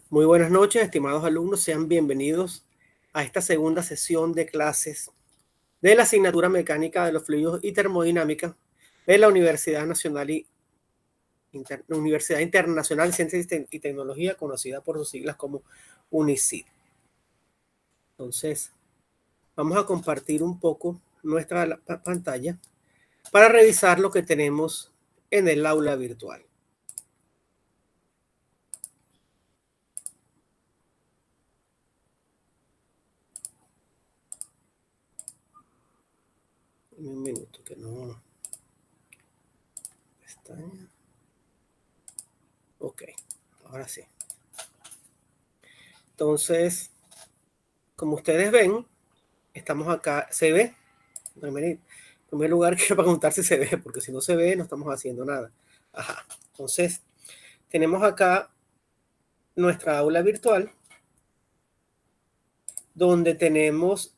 Muy buenas noches, estimados alumnos. Sean bienvenidos a esta segunda sesión de clases de la asignatura Mecánica de los Fluidos y Termodinámica de la Universidad Universidad Internacional de Ciencias y Tecnología, conocida por sus siglas como UNICIT. Entonces, vamos a compartir un poco nuestra pantalla para revisar lo que tenemos en el aula virtual. Un minuto que no pestaña. Ok, ahora sí. Entonces, como ustedes ven, estamos acá. ¿Se ve? En primer lugar, quiero preguntar si se ve, porque si no se ve, no estamos haciendo nada. Ajá. Entonces, tenemos acá nuestra aula virtual, donde tenemos...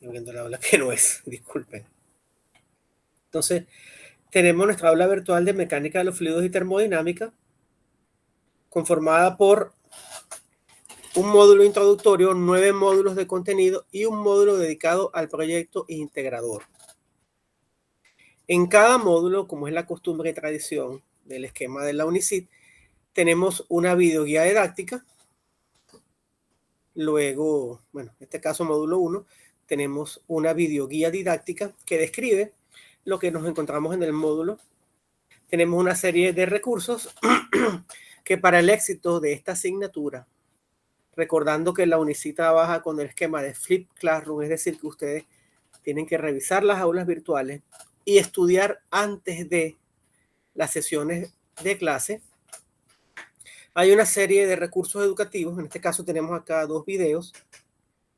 Estoy viendo la aula que no es, disculpen. Entonces, tenemos nuestra aula virtual de mecánica de los fluidos y termodinámica, conformada por un módulo introductorio, 9 módulos de contenido y un módulo dedicado al proyecto integrador. En cada módulo, como es la costumbre y tradición del esquema de la UNICIT, tenemos una videoguía didáctica. Luego, bueno, en este caso módulo 1, tenemos una videoguía didáctica que describe lo que nos encontramos en el módulo. Tenemos una serie de recursos que para el éxito de esta asignatura, recordando que la UNICIT trabaja con el esquema de Flip Classroom, es decir, que ustedes tienen que revisar las aulas virtuales y estudiar antes de las sesiones de clase. Hay una serie de recursos educativos, en este caso tenemos acá 2 videos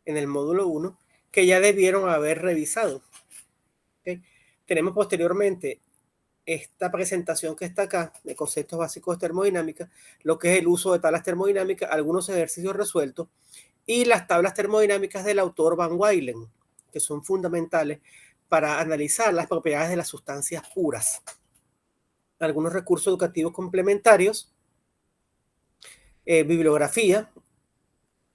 en el módulo 1 que ya debieron haber revisado. ¿Okay? Tenemos posteriormente esta presentación que está acá de conceptos básicos de termodinámica, lo que es el uso de tablas termodinámicas, algunos ejercicios resueltos y las tablas termodinámicas del autor Van Weylen, que son fundamentales para analizar las propiedades de las sustancias puras. Algunos recursos educativos complementarios, bibliografía.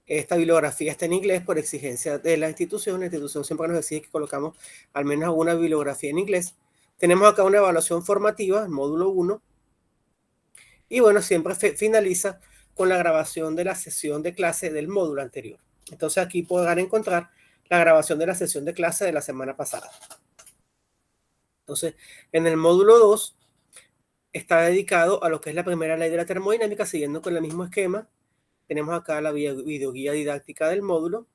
Esta bibliografía está en inglés por exigencia de la institución. La institución siempre nos exige que colocamos al menos una bibliografía en inglés. Tenemos acá una evaluación formativa, el módulo 1. Y bueno, siempre finaliza con la grabación de la sesión de clase del módulo anterior. Entonces aquí podrán encontrar la grabación de la sesión de clase de la semana pasada. Entonces, en el módulo 2 está dedicado a lo que es la primera ley de la termodinámica, siguiendo con el mismo esquema. Tenemos acá la videoguía didáctica del módulo.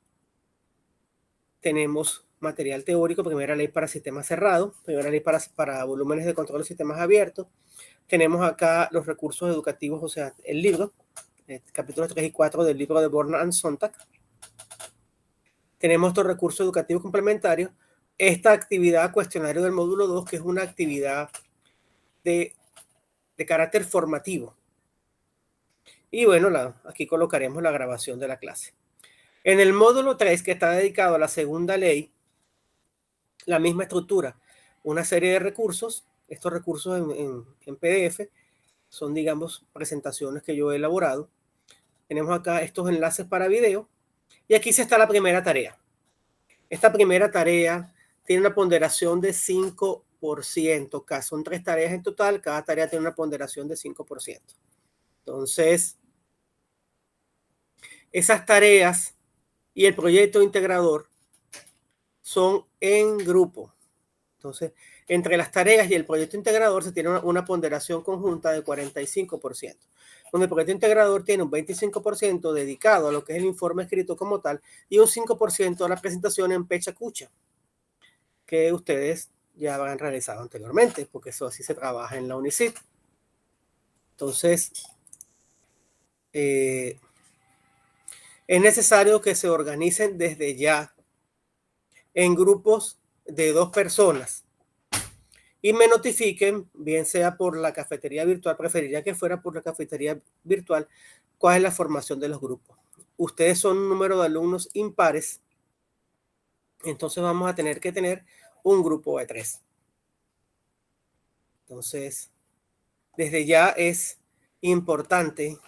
Tenemos material teórico, primera ley para sistemas cerrados, primera ley para volúmenes de control de sistemas abiertos. Tenemos acá los recursos educativos, o sea, el libro, capítulos 3 y 4 del libro de Born and Sontag. Tenemos estos recursos educativos complementarios. Esta actividad cuestionario del módulo 2, que es una actividad de carácter formativo. Y bueno, aquí colocaremos la grabación de la clase. En el módulo 3, que está dedicado a la segunda ley, la misma estructura, una serie de recursos. Estos recursos en PDF son, digamos, presentaciones que yo he elaborado. Tenemos acá estos enlaces para video. Y aquí se está la primera tarea. Esta primera tarea tiene una ponderación de 5%. Son 3 tareas en total. Cada tarea tiene una ponderación de 5%. Entonces, esas tareas y el proyecto integrador son en grupo. Entonces, entre las tareas y el proyecto integrador se tiene una ponderación conjunta de 45%, donde el proyecto integrador tiene un 25% dedicado a lo que es el informe escrito como tal y un 5% a la presentación en pecha cucha, que ustedes ya han realizado anteriormente, porque eso así se trabaja en la UNICIT. Entonces, es necesario que se organicen desde ya en grupos de 2 personas y me notifiquen, bien sea por la cafetería virtual, preferiría que fuera por la cafetería virtual, cuál es la formación de los grupos. Ustedes son un número de alumnos impares, entonces vamos a tener que tener un grupo de 3. Entonces, desde ya es importante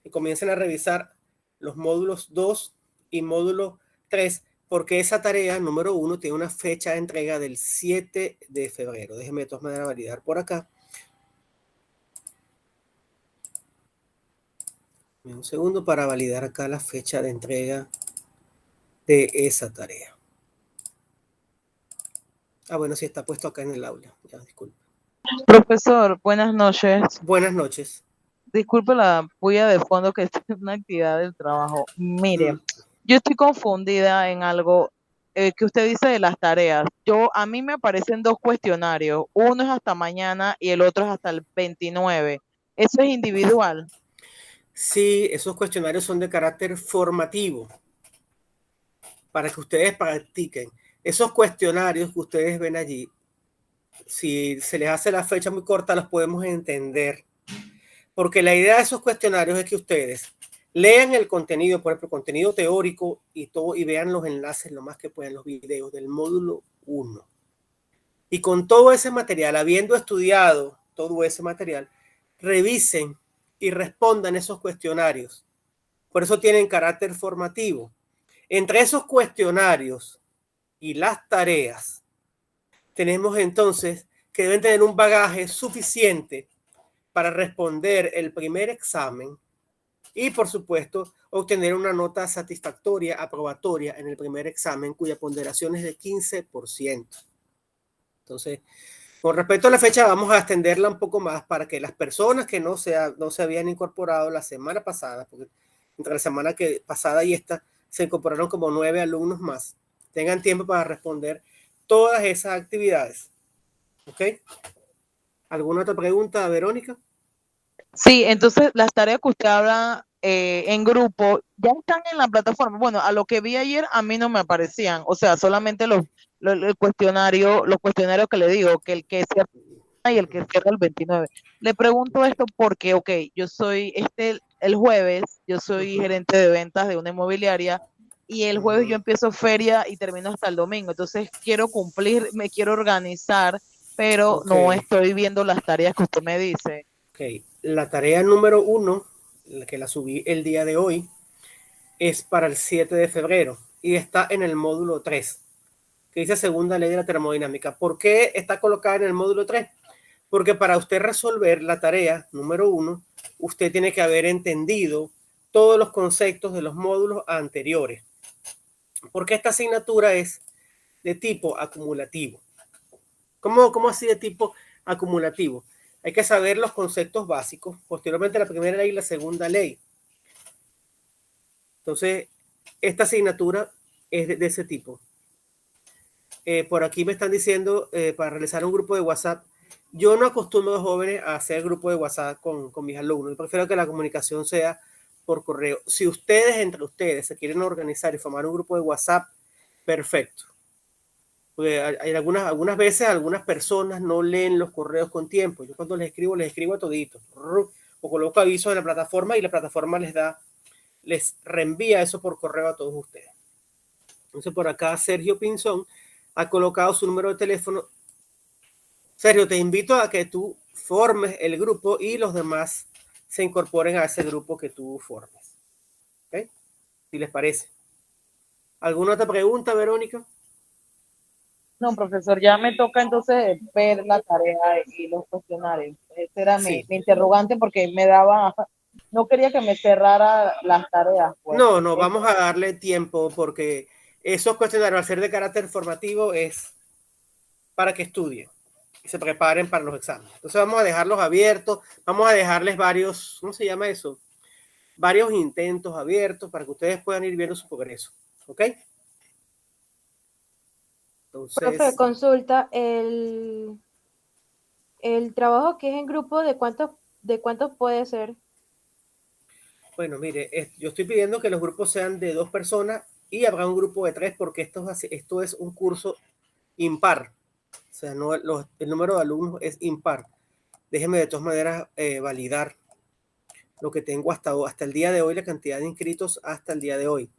que comiencen a revisar los módulos 2 y módulo 3, porque esa tarea número 1 tiene una fecha de entrega del 7 de febrero. Déjenme de todas maneras validar por acá. Un segundo para validar acá la fecha de entrega de esa tarea. Ah, bueno, sí está puesto acá en el aula. Ya, disculpe. Profesor, buenas noches. Buenas noches. Disculpe la bulla de fondo que está en una actividad del trabajo. Mire, yo estoy confundida en algo que usted dice de las tareas. A mí me aparecen dos cuestionarios. Uno es hasta mañana y el otro es hasta el 29. ¿Eso es individual? Sí, esos cuestionarios son de carácter formativo para que ustedes practiquen. Esos cuestionarios que ustedes ven allí, si se les hace la fecha muy corta, los podemos entender. Porque la idea de esos cuestionarios es que ustedes lean el contenido, por ejemplo, contenido teórico y todo, y vean los enlaces lo más que puedan, los videos del módulo 1. Y con todo ese material, habiendo estudiado todo ese material, revisen y respondan esos cuestionarios. Por eso tienen carácter formativo. Entre esos cuestionarios y las tareas, tenemos entonces que deben tener un bagaje suficiente para responder el primer examen y, por supuesto, obtener una nota satisfactoria, aprobatoria en el primer examen, cuya ponderación es de 15%. Entonces, con respecto a la fecha, vamos a extenderla un poco más para que las personas que no se habían incorporado la semana pasada, porque entre la semana pasada y esta se incorporaron como 9 alumnos más, tengan tiempo para responder todas esas actividades. ¿Ok? ¿Alguna otra pregunta, Verónica? Sí, entonces las tareas que usted habla en grupo ya están en la plataforma. Bueno, a lo que vi ayer a mí no me aparecían, o sea, solamente los cuestionarios que le digo, que el que cierra y el que cierra el 29. Le pregunto esto porque, ok, yo soy el jueves, yo soy gerente de ventas de una inmobiliaria y el jueves yo empiezo feria y termino hasta el domingo. Entonces quiero cumplir, me quiero organizar, pero Ok, no estoy viendo las tareas que usted me dice. ok. La tarea número 1, la que la subí el día de hoy, es para el 7 de febrero y está en el módulo 3, que dice segunda ley de la termodinámica. ¿Por qué está colocada en el módulo 3? Porque para usted resolver la tarea número 1, usted tiene que haber entendido todos los conceptos de los módulos anteriores. Porque esta asignatura es de tipo acumulativo. ¿Cómo así de tipo acumulativo? Hay que saber los conceptos básicos, posteriormente la primera ley y la segunda ley. Entonces, esta asignatura es de ese tipo. Por aquí me están diciendo para realizar un grupo de WhatsApp. Yo no acostumbro a los jóvenes a hacer grupo de WhatsApp con mis alumnos. Yo prefiero que la comunicación sea por correo. Si ustedes, entre ustedes, se quieren organizar y formar un grupo de WhatsApp, perfecto. Porque hay algunas veces algunas personas no leen los correos con tiempo. Yo cuando les escribo a toditos. O coloco avisos en la plataforma y la plataforma les reenvía eso por correo a todos ustedes. Entonces por acá Sergio Pinzón ha colocado su número de teléfono. Sergio, te invito a que tú formes el grupo y los demás se incorporen a ese grupo que tú formes. ¿Ok? Si les parece. ¿Alguna otra pregunta, Verónica? No, profesor, ya me toca entonces ver la tarea y los cuestionarios. Ese era Sí. mi interrogante porque no quería que me cerrara las tareas, pues. No, vamos a darle tiempo porque esos cuestionarios, al ser de carácter formativo, es para que estudien y se preparen para los exámenes. Entonces vamos a dejarlos abiertos, vamos a dejarles varios, ¿cómo se llama eso? Varios intentos abiertos para que ustedes puedan ir viendo su progreso. ¿Ok? Profe, Entonces, consulta, el trabajo que es en grupo, de cuántos puede ser? bueno, mire, yo estoy pidiendo que los grupos sean de 2 personas y habrá un grupo de 3 porque esto es un curso impar. O sea, no, el número de alumnos es impar. Déjenme de todas maneras validar lo que tengo hasta el día de hoy, la cantidad de inscritos hasta el día de hoy.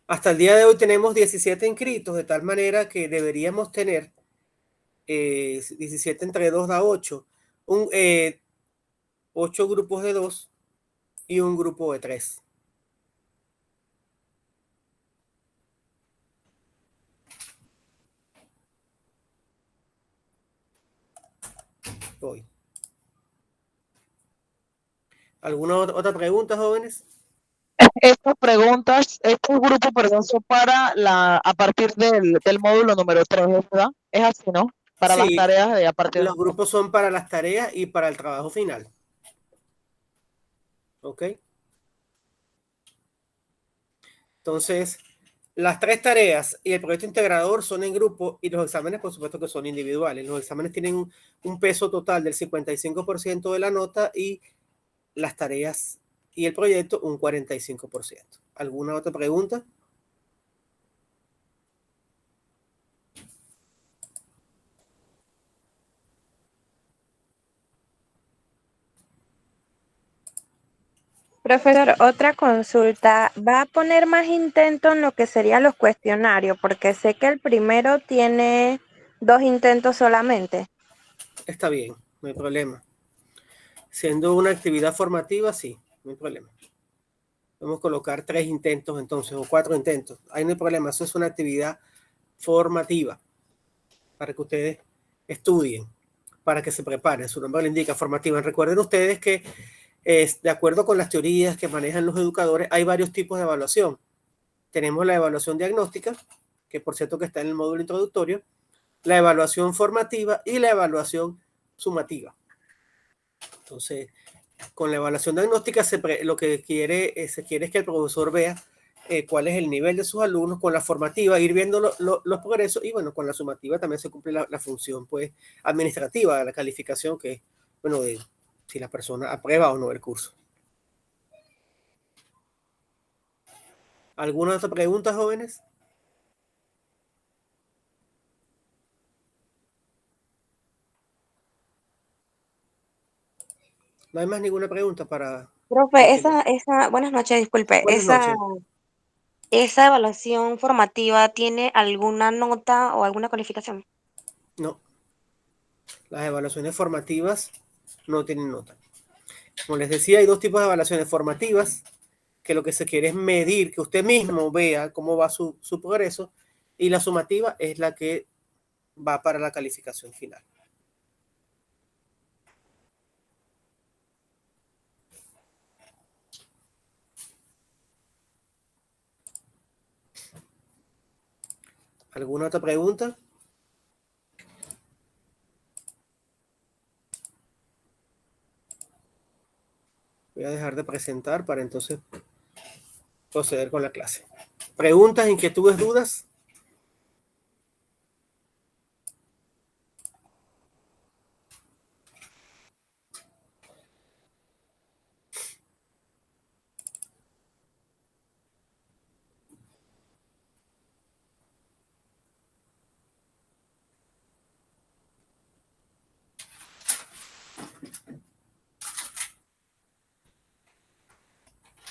Hasta el día de hoy tenemos 17 inscritos, de tal manera que deberíamos tener 17 entre 2 da 8. 8 grupos de 2 y un grupo de 3. Hoy. ¿Alguna otra pregunta, jóvenes? Estas preguntas, estos grupos, perdón, son a partir del módulo número 3, ¿verdad? Es así, ¿no? Para las Sí, tareas de a partir los grupos son para las tareas y para el trabajo final. ¿Ok? Entonces, las 3 tareas y el proyecto integrador son en grupo y los exámenes, por supuesto, que son individuales. Los exámenes tienen un peso total del 55% de la nota y las tareas y el proyecto un 45%. ¿Alguna otra pregunta? Profesor, otra consulta. ¿Va a poner más intento en lo que serían los cuestionarios? Porque sé que el primero tiene 2 intentos solamente. Está bien, no hay problema. Siendo una actividad formativa, sí, no hay problema. Podemos colocar 3 intentos entonces, o 4 intentos. Ahí no hay problema, eso es una actividad formativa para que ustedes estudien, para que se preparen. Su nombre lo indica, formativa. Recuerden ustedes que de acuerdo con las teorías que manejan los educadores, hay varios tipos de evaluación. Tenemos la evaluación diagnóstica, que por cierto que está en el módulo introductorio, la evaluación formativa y la evaluación sumativa. Entonces, con la evaluación diagnóstica lo que se quiere es que el profesor vea cuál es el nivel de sus alumnos. Con la formativa, ir viendo los progresos, y bueno, con la sumativa también se cumple la función pues administrativa de la calificación, que es, bueno, de si la persona aprueba o no el curso. ¿Alguna otra pregunta, jóvenes? No hay más ninguna pregunta para... Profe, buenas noches, disculpe. Buenas noches. ¿Esa evaluación formativa tiene alguna nota o alguna calificación? No, las evaluaciones formativas no tienen nota. Como les decía, hay 2 tipos de evaluaciones formativas, que lo que se quiere es medir, que usted mismo vea cómo va su progreso, y la sumativa es la que va para la calificación final. ¿Alguna otra pregunta? Voy a dejar de presentar para entonces proceder con la clase. ¿Preguntas, inquietudes, dudas?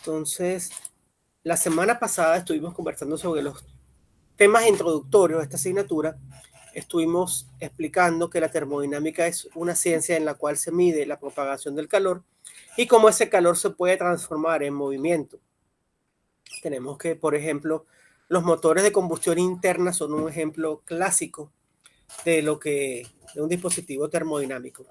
Entonces, la semana pasada estuvimos conversando sobre los temas introductorios de esta asignatura. Estuvimos explicando que la termodinámica es una ciencia en la cual se mide la propagación del calor y cómo ese calor se puede transformar en movimiento. Tenemos que, por ejemplo, los motores de combustión interna son un ejemplo clásico de un dispositivo termodinámico.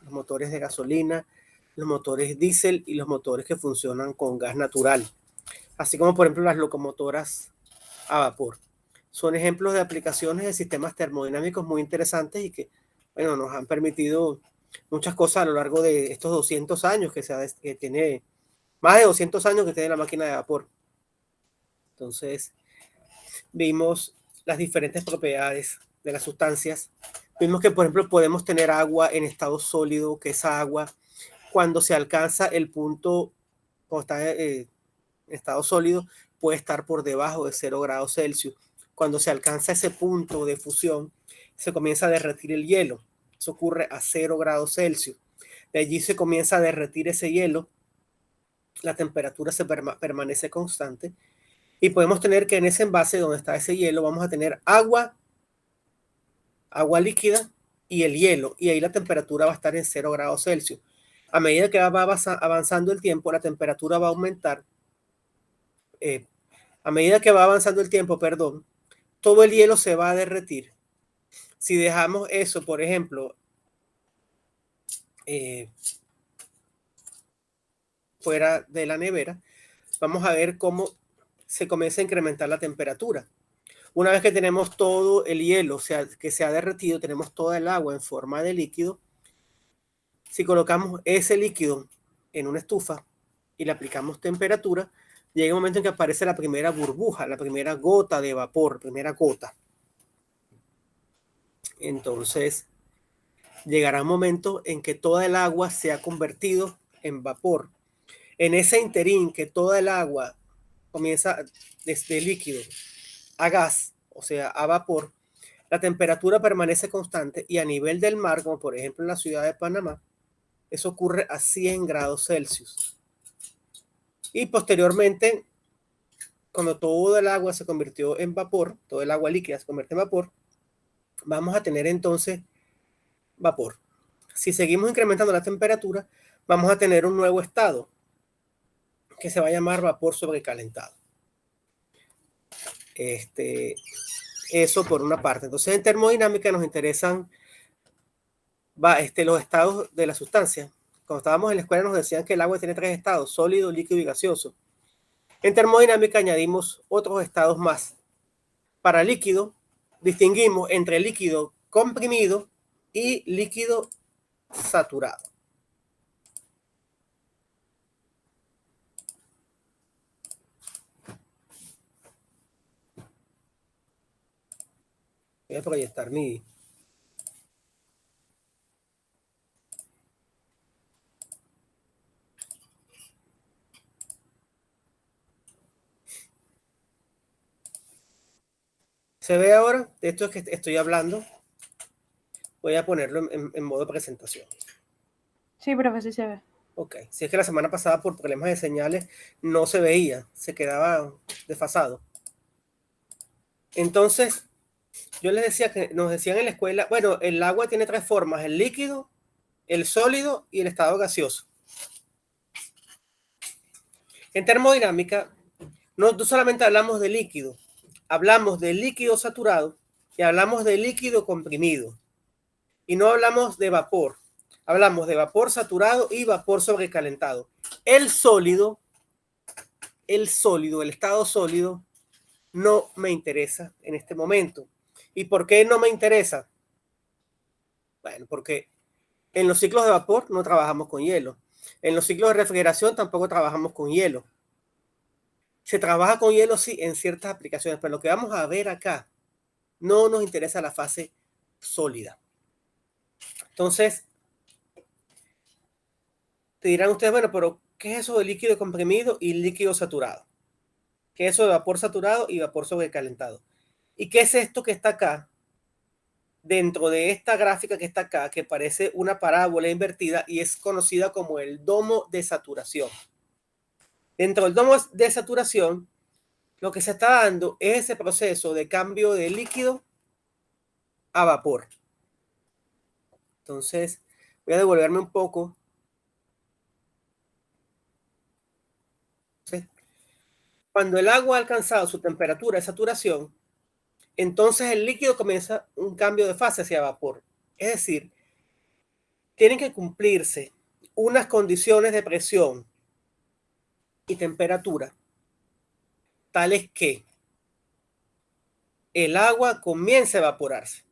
Los motores de gasolina, los motores diésel y los motores que funcionan con gas natural, así como por ejemplo las locomotoras a vapor. Son ejemplos de aplicaciones de sistemas termodinámicos muy interesantes y que, bueno, nos han permitido muchas cosas a lo largo de estos 200 años que tiene, más de 200 años que tiene la máquina de vapor. Entonces, vimos las diferentes propiedades de las sustancias. Vimos que, por ejemplo, podemos tener agua en estado sólido, que esa agua, cuando se alcanza el punto, cuando está en estado sólido, puede estar por debajo de 0 grados Celsius. Cuando se alcanza ese punto de fusión, se comienza a derretir el hielo. Eso ocurre a 0 grados Celsius. De allí se comienza a derretir ese hielo, la temperatura se permanece constante y podemos tener que en ese envase donde está ese hielo vamos a tener agua líquida y el hielo, y ahí la temperatura va a estar en 0 grados Celsius. A medida que va avanzando el tiempo, la temperatura va a aumentar. A medida que va avanzando el tiempo, perdón, todo el hielo se va a derretir. Si dejamos eso, por ejemplo, fuera de la nevera, vamos a ver cómo se comienza a incrementar la temperatura. Una vez que tenemos todo el hielo que se ha derretido, tenemos toda el agua en forma de líquido. Si colocamos ese líquido en una estufa y le aplicamos temperatura, llega un momento en que aparece la primera burbuja, la primera gota de vapor, primera gota. Entonces, llegará un momento en que toda el agua se ha convertido en vapor. En ese interín que toda el agua comienza desde líquido a gas, o sea, a vapor, la temperatura permanece constante y a nivel del mar, como por ejemplo en la ciudad de Panamá, eso ocurre a 100 grados Celsius. Y posteriormente, cuando todo el agua se convirtió en vapor, todo el agua líquida se convierte en vapor, vamos a tener entonces vapor. Si seguimos incrementando la temperatura, vamos a tener un nuevo estado que se va a llamar vapor sobrecalentado. Eso por una parte. Entonces, en termodinámica nos interesan los estados de la sustancia. Cuando estábamos en la escuela nos decían que el agua tiene 3 estados, sólido, líquido y gaseoso. En termodinámica añadimos otros estados más. Para líquido, distinguimos entre líquido comprimido y líquido saturado. Voy a proyectar mi... ¿Se ve ahora? De esto es que estoy hablando. Voy a ponerlo en modo presentación. Sí, profe, sí se ve. Ok, si es que la semana pasada por problemas de señales no se veía, se quedaba desfasado. Entonces, yo les decía que nos decían en la escuela, bueno, el agua tiene 3 formas, el líquido, el sólido y el estado gaseoso. En termodinámica, no solamente hablamos de líquido, hablamos de líquido saturado y hablamos de líquido comprimido. Y no hablamos de vapor, hablamos de vapor saturado y vapor sobrecalentado. El sólido, el estado sólido, no me interesa en este momento. ¿Y por qué no me interesa? Bueno, porque en los ciclos de vapor no trabajamos con hielo. En los ciclos de refrigeración tampoco trabajamos con hielo. Se trabaja con hielo, sí, en ciertas aplicaciones, pero lo que vamos a ver acá no nos interesa la fase sólida. Entonces, te dirán ustedes, bueno, pero ¿qué es eso de líquido comprimido y líquido saturado? ¿Qué es eso de vapor saturado y vapor sobrecalentado? ¿Y qué es esto que está acá? Dentro de esta gráfica que está acá, que parece una parábola invertida y es conocida como el domo de saturación. Dentro del domo de saturación, lo que se está dando es ese proceso de cambio de líquido a vapor. Entonces, voy a devolverme un poco. Cuando el agua ha alcanzado su temperatura de saturación, entonces el líquido comienza un cambio de fase hacia vapor. Es decir, tienen que cumplirse unas condiciones de presión y temperatura tales que el agua comience a evaporarse.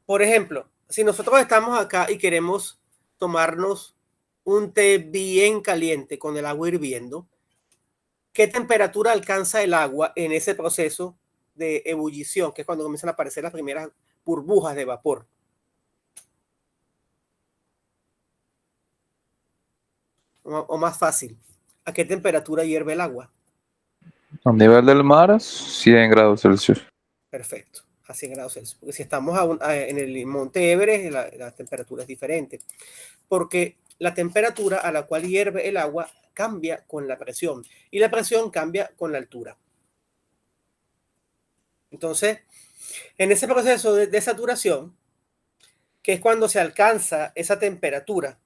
Por ejemplo, si nosotros estamos acá y queremos tomarnos un té bien caliente con el agua hirviendo, ¿qué temperatura alcanza el agua en ese proceso de ebullición, que es cuando comienzan a aparecer las primeras burbujas de vapor? O más fácil, ¿a qué temperatura hierve el agua? A nivel del mar, 100 grados Celsius. Perfecto, a 100 grados Celsius. Porque si estamos en el Monte Everest, la temperatura es diferente. Porque la temperatura a la cual hierve el agua cambia con la presión. Y la presión cambia con la altura. Entonces, en ese proceso de saturación, que es cuando se alcanza esa temperatura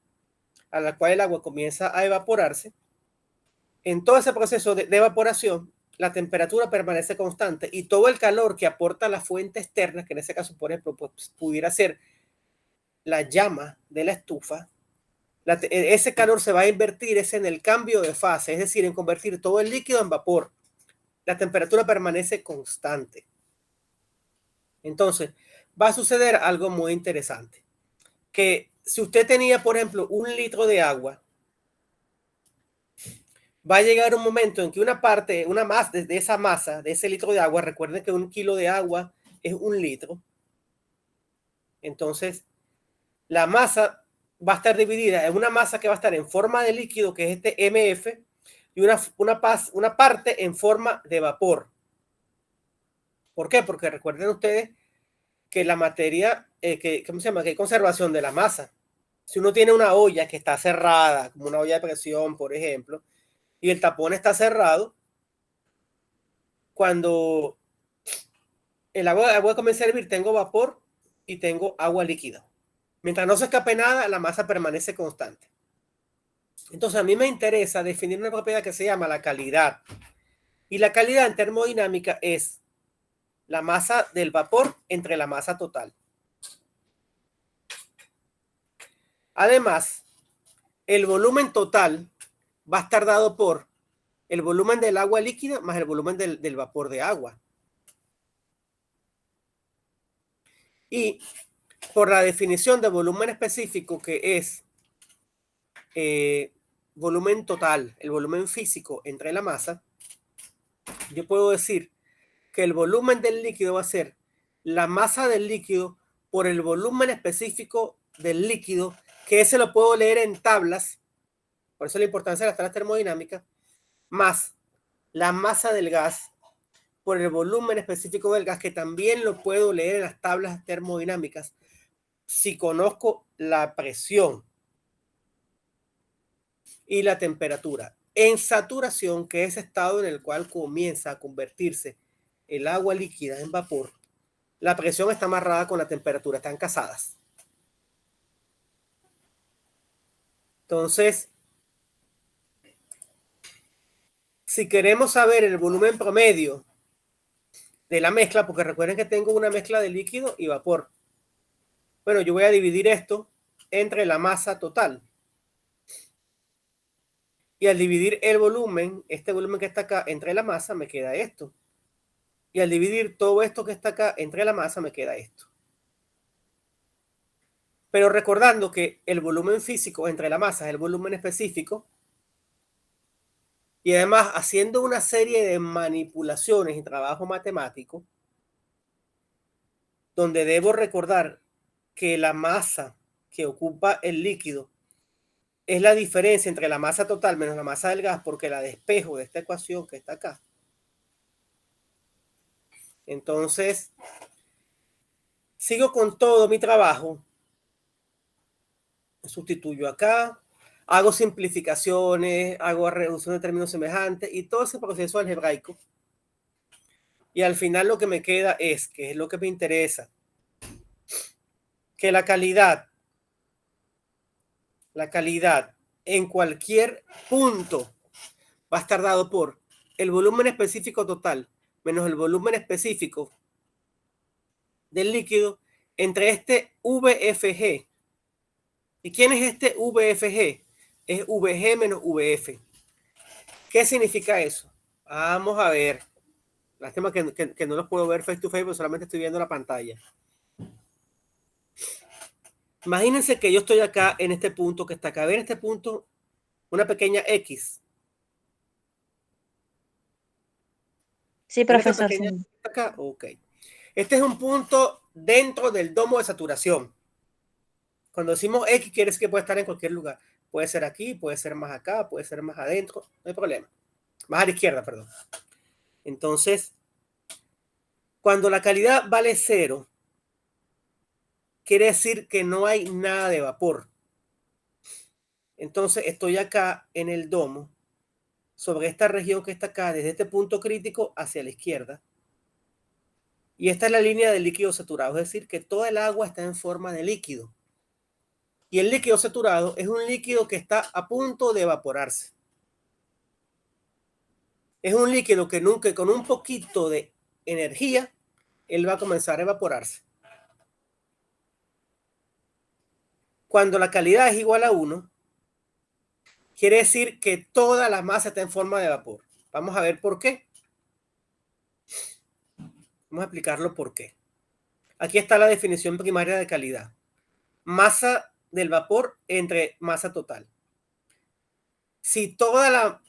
a la cual el agua comienza a evaporarse. En todo ese proceso de evaporación, la temperatura permanece constante y todo el calor que aporta la fuente externa, que en ese caso, por ejemplo, pues, pudiera ser la llama de la estufa, ese calor se va a invertir en el cambio de fase, es decir, en convertir todo el líquido en vapor. La temperatura permanece constante. Entonces, va a suceder algo muy interesante, que si usted tenía, por ejemplo, 1 litro de agua, va a llegar un momento en que una más de esa masa, de ese litro de agua, recuerden que 1 kilo de agua es 1 litro. Entonces, la masa va a estar dividida en una masa que va a estar en forma de líquido, que es este MF, y una parte en forma de vapor. ¿Por qué? Porque recuerden ustedes que la materia, ¿cómo se llama? Que hay conservación de la masa. Si uno tiene una olla que está cerrada, como una olla de presión, por ejemplo, y el tapón está cerrado, cuando el agua comienza a hervir, tengo vapor y tengo agua líquida. Mientras no se escape nada, la masa permanece constante. Entonces, a mí me interesa definir una propiedad que se llama la calidad. Y la calidad en termodinámica es la masa del vapor entre la masa total. Además, el volumen total va a estar dado por el volumen del agua líquida más el volumen del vapor de agua. Y por la definición de volumen específico, que es volumen total, el volumen físico entre la masa, yo puedo decir que el volumen del líquido va a ser la masa del líquido por el volumen específico del líquido, que ese lo puedo leer en tablas, por eso la importancia de las tablas termodinámicas, más la masa del gas por el volumen específico del gas, que también lo puedo leer en las tablas termodinámicas si conozco la presión y la temperatura. En saturación, que es ese estado en el cual comienza a convertirse el agua líquida en vapor, la presión está amarrada con la temperatura, están casadas. Entonces, si queremos saber el volumen promedio de la mezcla, porque recuerden que tengo una mezcla de líquido y vapor. Bueno, yo voy a dividir esto entre la masa total. Y al dividir el volumen, este volumen que está acá entre la masa, me queda esto. Y al dividir todo esto que está acá entre la masa, me queda esto. Pero recordando que el volumen físico entre la masa es el volumen específico, y además haciendo una serie de manipulaciones y trabajo matemático, donde debo recordar que la masa que ocupa el líquido es la diferencia entre la masa total menos la masa del gas, porque la despejo de esta ecuación que está acá. Entonces, sigo con todo mi trabajo. Sustituyo acá, hago simplificaciones, hago reducción de términos semejantes y todo ese proceso algebraico. Y al final lo que me queda es, que es lo que me interesa, que la calidad en cualquier punto va a estar dado por el volumen específico total menos el volumen específico del líquido entre este VFG. ¿Y quién es este VFG? Es VG menos VF. ¿Qué significa eso? Vamos a ver. Lástima que no los puedo ver face to face, pero solamente estoy viendo la pantalla. Imagínense que yo estoy acá en este punto que está acá. ¿Ven este punto? Una pequeña X. Sí, profesor. Sí. Acá, ok. Este es un punto dentro del domo de saturación. Cuando decimos X, quiere decir que puede estar en cualquier lugar. Puede ser aquí, puede ser más acá, puede ser más adentro, no hay problema. Más a la izquierda, perdón. Entonces, cuando la calidad vale 0, quiere decir que no hay nada de vapor. Entonces, estoy acá en el domo, sobre esta región que está acá, desde este punto crítico hacia la izquierda. Y esta es la línea del líquido saturado, es decir, que toda el agua está en forma de líquido. Y el líquido saturado es un líquido que está a punto de evaporarse. Es un líquido que nunca, con un poquito de energía, él va a comenzar a evaporarse. Cuando la calidad es igual a 1, quiere decir que toda la masa está en forma de vapor. Vamos a ver por qué. Vamos a explicarlo por qué. Aquí está la definición primaria de calidad. Masa del vapor entre masa total. Si toda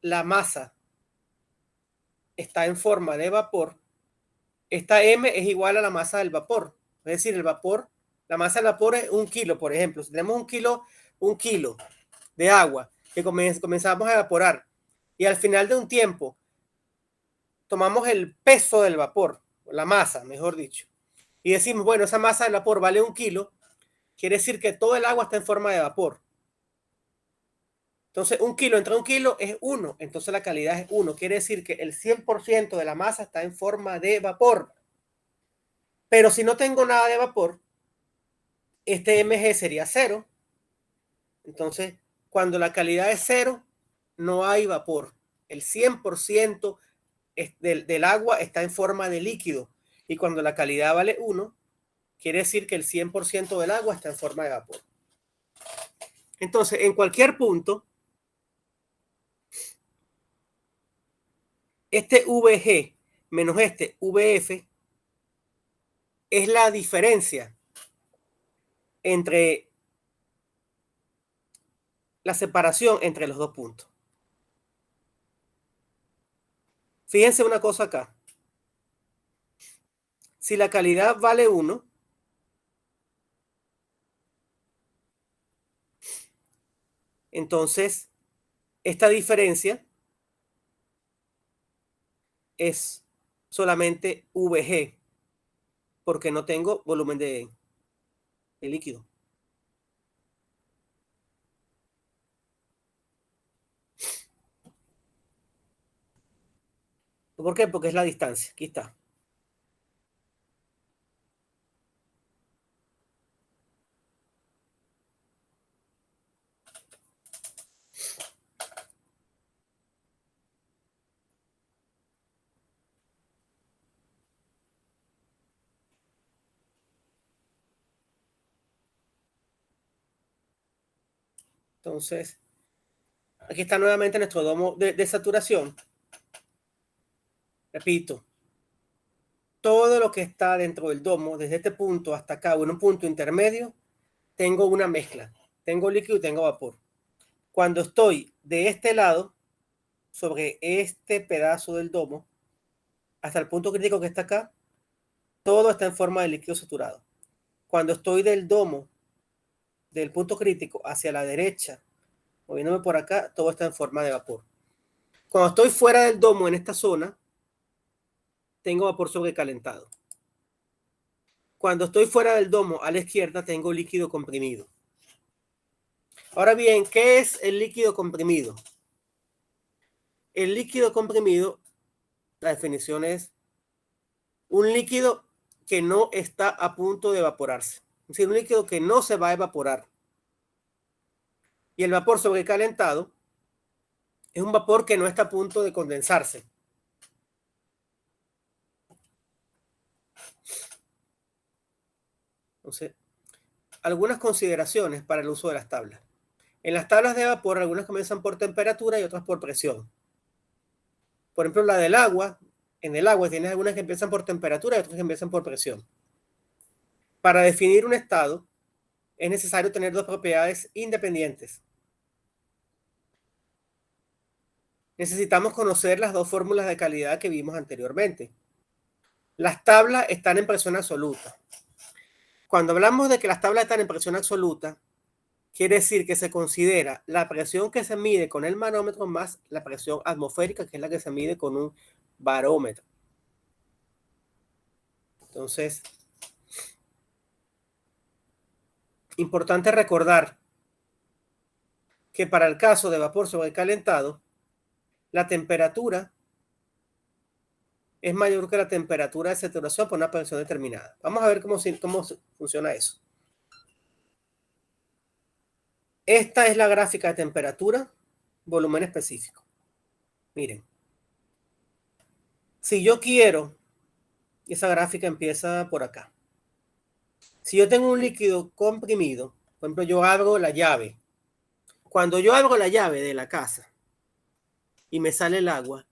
la masa está en forma de vapor, esta M es igual a la masa del vapor. Es decir, el vapor, la masa del vapor es 1 kilo, por ejemplo. Si tenemos un kilo de agua que comenzamos a evaporar y al final de un tiempo tomamos el peso del vapor, la masa, mejor dicho, y decimos, bueno, esa masa del vapor vale 1 kilo, quiere decir que todo el agua está en forma de vapor. Entonces, 1 kilo entre 1 kilo es 1, entonces la calidad es 1. Quiere decir que el 100% de la masa está en forma de vapor. Pero si no tengo nada de vapor, este mg sería 0. Entonces, cuando la calidad es 0, no hay vapor. El 100% del agua está en forma de líquido. Y cuando la calidad vale 1, quiere decir que el 100% del agua está en forma de vapor. Entonces, en cualquier punto, este VG menos este VF es la diferencia entre la separación entre los dos puntos. Fíjense una cosa acá. Si la calidad vale 1, entonces esta diferencia es solamente VG, porque no tengo volumen de líquido. ¿Por qué? Porque es la distancia. Aquí está. Entonces, aquí está nuevamente nuestro domo de saturación. Repito, todo lo que está dentro del domo, desde este punto hasta acá, o en un punto intermedio, tengo una mezcla. Tengo líquido y tengo vapor. Cuando estoy de este lado, sobre este pedazo del domo, hasta el punto crítico que está acá, todo está en forma de líquido saturado. Cuando estoy del domo, del punto crítico hacia la derecha, moviéndome por acá, todo está en forma de vapor. Cuando estoy fuera del domo, en esta zona, tengo vapor sobrecalentado. Cuando estoy fuera del domo, a la izquierda, tengo líquido comprimido. Ahora bien, ¿qué es el líquido comprimido? El líquido comprimido, la definición es un líquido que no está a punto de evaporarse. Es decir, un líquido que no se va a evaporar. Y el vapor sobrecalentado es un vapor que no está a punto de condensarse. Entonces, algunas consideraciones para el uso de las tablas. En las tablas de vapor, algunas comienzan por temperatura y otras por presión. Por ejemplo, la del agua. En el agua tienes algunas que empiezan por temperatura y otras que empiezan por presión. Para definir un estado, es necesario tener dos propiedades independientes. Necesitamos conocer las dos fórmulas de calidad que vimos anteriormente. Las tablas están en presión absoluta. Cuando hablamos de que las tablas están en presión absoluta, quiere decir que se considera la presión que se mide con el manómetro más la presión atmosférica, que es la que se mide con un barómetro. Entonces, importante recordar que para el caso de vapor sobrecalentado, la temperatura es mayor que la temperatura de saturación por una presión determinada. Vamos a ver cómo funciona eso. Esta es la gráfica de temperatura, volumen específico. Miren. Si yo quiero, esa gráfica empieza por acá. Si yo tengo un líquido comprimido, por ejemplo, yo abro la llave. Cuando yo abro la llave de la casa y me sale el agua,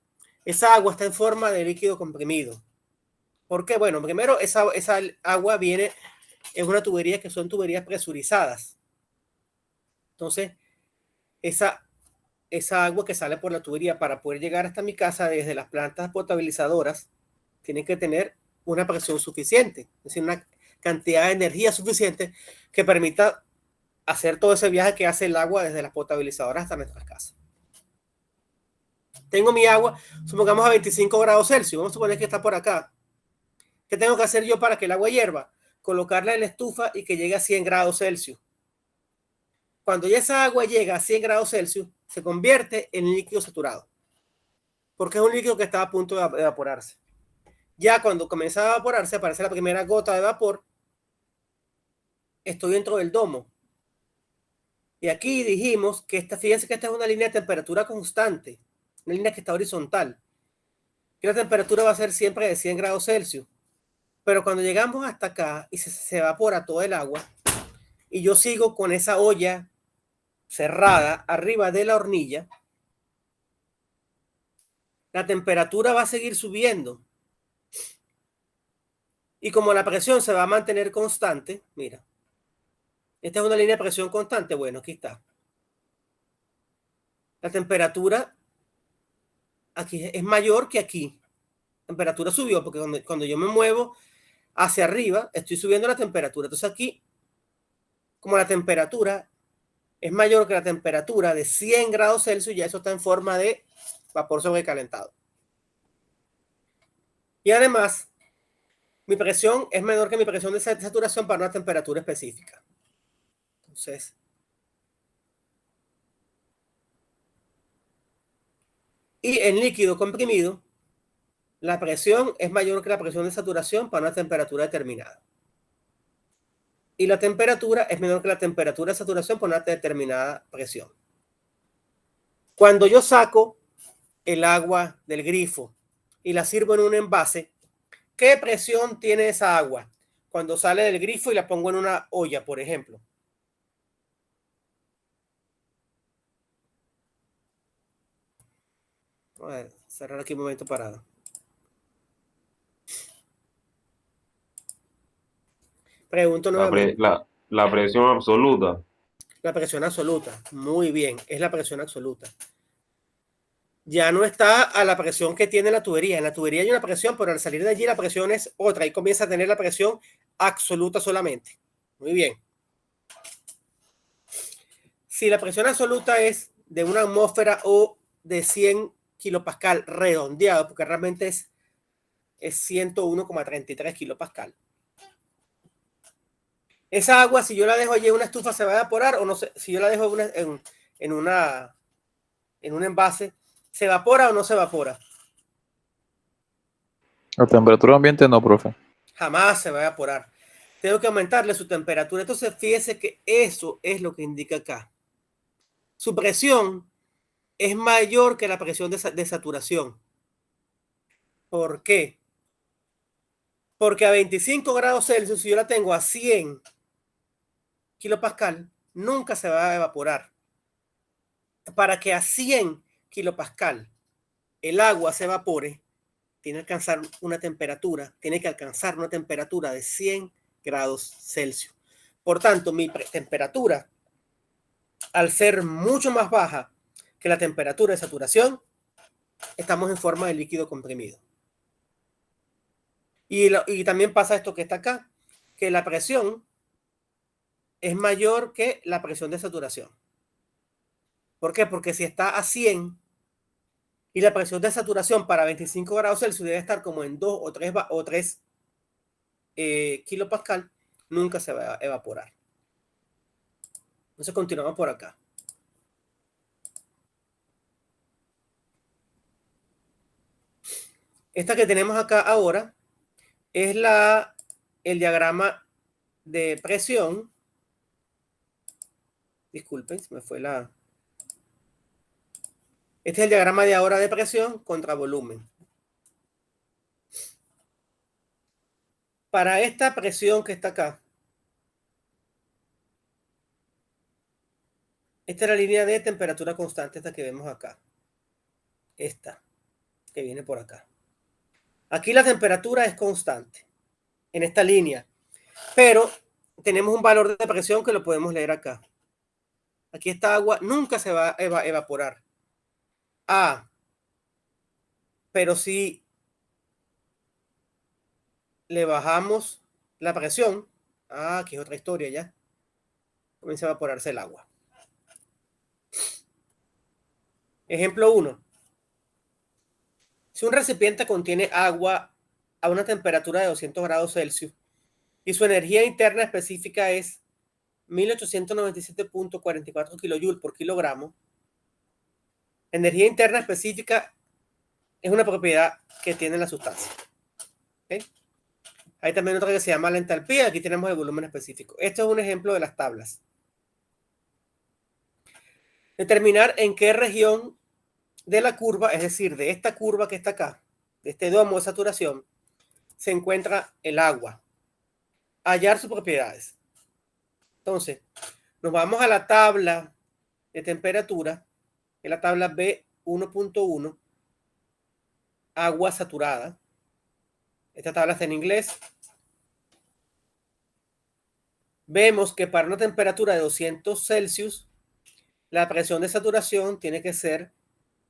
esa agua está en forma de líquido comprimido. ¿Por qué? Bueno, primero esa agua viene en una tubería que son tuberías presurizadas. Entonces, esa agua que sale por la tubería para poder llegar hasta mi casa desde las plantas potabilizadoras tiene que tener una presión suficiente, es decir, una cantidad de energía suficiente que permita hacer todo ese viaje que hace el agua desde las potabilizadoras hasta nuestras casas. Tengo mi agua, supongamos a 25 grados Celsius, vamos a suponer que está por acá. ¿Qué tengo que hacer yo para que el agua hierva? Colocarla en la estufa y que llegue a 100 grados Celsius. Cuando ya esa agua llega a 100 grados Celsius, se convierte en líquido saturado, porque es un líquido que está a punto de evaporarse. Ya cuando comienza a evaporarse, aparece la primera gota de vapor. Estoy dentro del domo. Y aquí dijimos que fíjense que esta es una línea de temperatura constante, una línea que está horizontal. Y la temperatura va a ser siempre de 100 grados Celsius. Pero cuando llegamos hasta acá y se evapora todo el agua, y yo sigo con esa olla cerrada arriba de la hornilla, la temperatura va a seguir subiendo. Y como la presión se va a mantener constante, mira, esta es una línea de presión constante. Bueno, aquí está. La temperatura aquí es mayor que aquí. La temperatura subió porque cuando yo me muevo hacia arriba, estoy subiendo la temperatura. Entonces aquí, como la temperatura es mayor que la temperatura de 100 grados Celsius, ya eso está en forma de vapor sobrecalentado. Y además, mi presión es menor que mi presión de saturación para una temperatura específica. Entonces, y en líquido comprimido, la presión es mayor que la presión de saturación para una temperatura determinada. Y la temperatura es menor que la temperatura de saturación por una determinada presión. Cuando yo saco el agua del grifo y la sirvo en un envase, ¿qué presión tiene esa agua cuando sale del grifo y la pongo en una olla, por ejemplo? A ver, cerrar aquí un momento parado. Pregunto nuevamente. La presión absoluta. La presión absoluta. Muy bien, es la presión absoluta. Ya no está a la presión que tiene la tubería. En la tubería hay una presión, pero al salir de allí la presión es otra. Ahí comienza a tener la presión absoluta solamente. Muy bien. Si la presión absoluta es de una atmósfera o de 100 kilopascal redondeado, porque realmente es 101,33 kilopascal. Esa agua, si yo la dejo allí en una estufa, ¿se va a evaporar? O no sé, si yo la dejo en un envase, ¿se evapora o no se evapora? La temperatura ambiente no, profe. Jamás se va a evaporar. Tengo que aumentarle su temperatura. Entonces, fíjese que eso es lo que indica acá. Su presión es mayor que la presión de saturación. ¿Por qué? Porque a 25 grados Celsius, si yo la tengo a 100 kilopascal, nunca se va a evaporar. Para que a 100 kilopascal el agua se evapore, tiene que alcanzar una temperatura de 100 grados Celsius. Por tanto, mi temperatura, al ser mucho más baja que la temperatura de saturación, estamos en forma de líquido comprimido. Y también pasa esto que está acá, que la presión es mayor que la presión de saturación. ¿Por qué? Porque si está a 100 y la presión de saturación para 25 grados Celsius debe estar como en 2 o 3 kilopascal, nunca se va a evaporar. Entonces continuamos por acá. Esta que tenemos acá ahora es el diagrama de presión. Disculpen, se me fue la... Este es el diagrama de ahora de presión contra volumen. Para esta presión que está acá, esta es la línea de temperatura constante, esta que vemos acá. Esta, que viene por acá. Aquí la temperatura es constante, en esta línea. Pero tenemos un valor de presión que lo podemos leer acá. Aquí esta agua nunca se va a evaporar. Pero si le bajamos la presión, aquí es otra historia ya, comienza a evaporarse el agua. Ejemplo 1. Si un recipiente contiene agua a una temperatura de 200 grados Celsius y su energía interna específica es 1897.44 kilojoules por kilogramo, energía interna específica es una propiedad que tiene la sustancia. ¿Okay? Hay también otra que se llama la entalpía. Aquí tenemos el volumen específico. Esto es un ejemplo de las tablas. Determinar en qué región de la curva, es decir, de esta curva que está acá, de este domo de saturación, se encuentra el agua. Hallar sus propiedades. Entonces, nos vamos a la tabla de temperatura, en la tabla B1.1, agua saturada. Esta tabla está en inglés. Vemos que para una temperatura de 200 Celsius, la presión de saturación tiene que ser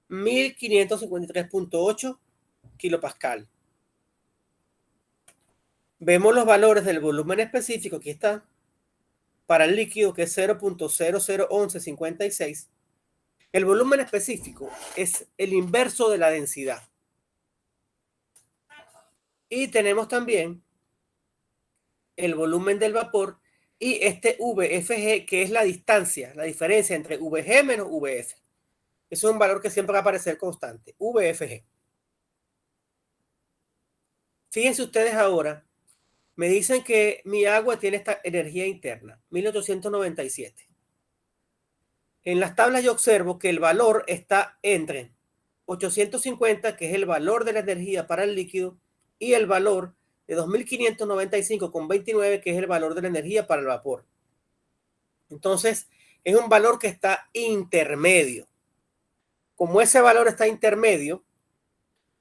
1553.8 kilopascal. Vemos los valores del volumen específico, aquí está, para el líquido, que es 0.001156. El volumen específico es el inverso de la densidad. Y tenemos también el volumen del vapor y este VFG, que es la distancia, la diferencia entre VG menos VF. Eso es un valor que siempre va a aparecer constante, VFG. Fíjense ustedes ahora, me dicen que mi agua tiene esta energía interna, 1897. En las tablas yo observo que el valor está entre 850, que es el valor de la energía para el líquido, y el valor de 2595,29, que es el valor de la energía para el vapor. Entonces, es un valor que está intermedio. Como ese valor está intermedio,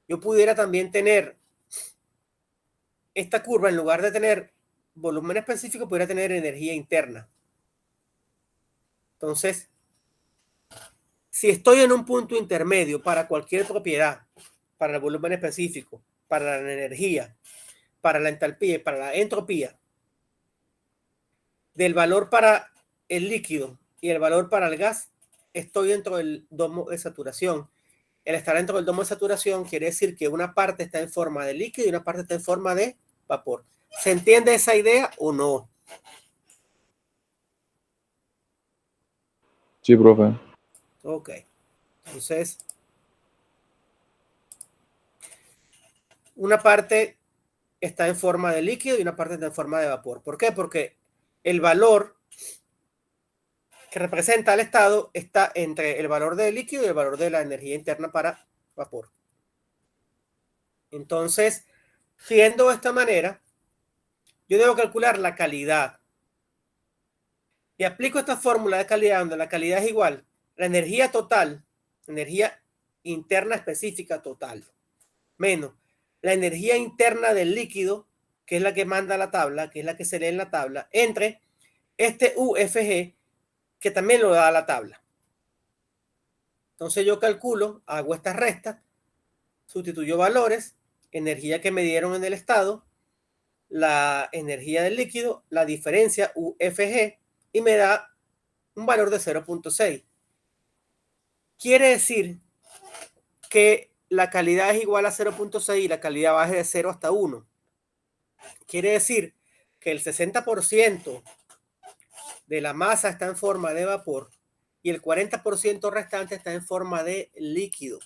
yo pudiera también tener esta curva, en lugar de tener volumen específico, pudiera tener energía interna. Entonces, si estoy en un punto intermedio para cualquier propiedad, para el volumen específico, para la energía, para la entalpía y para la entropía, del valor para el líquido y el valor para el gas, estoy dentro del domo de saturación. El estar dentro del domo de saturación quiere decir que una parte está en forma de líquido y una parte está en forma de vapor. ¿Se entiende esa idea o no? Sí, profe. Ok. Entonces, una parte está en forma de líquido y una parte está en forma de vapor. ¿Por qué? Porque el valor que representa el estado está entre el valor del líquido y el valor de la energía interna para vapor. Entonces, siendo de esta manera, yo debo calcular la calidad. Y aplico esta fórmula de calidad donde la calidad es igual la energía total, energía interna específica total, menos la energía interna del líquido, que es la que manda la tabla, que es la que se lee en la tabla, entre este UFG, que también lo da la tabla. Entonces yo calculo, hago estas restas, sustituyo valores, energía que me dieron en el estado, la energía del líquido, la diferencia UFG, y me da un valor de 0.6. Quiere decir que la calidad es igual a 0.6 y la calidad baja de 0 hasta 1. Quiere decir que el 60% de la masa está en forma de vapor y el 40% restante está en forma de líquido.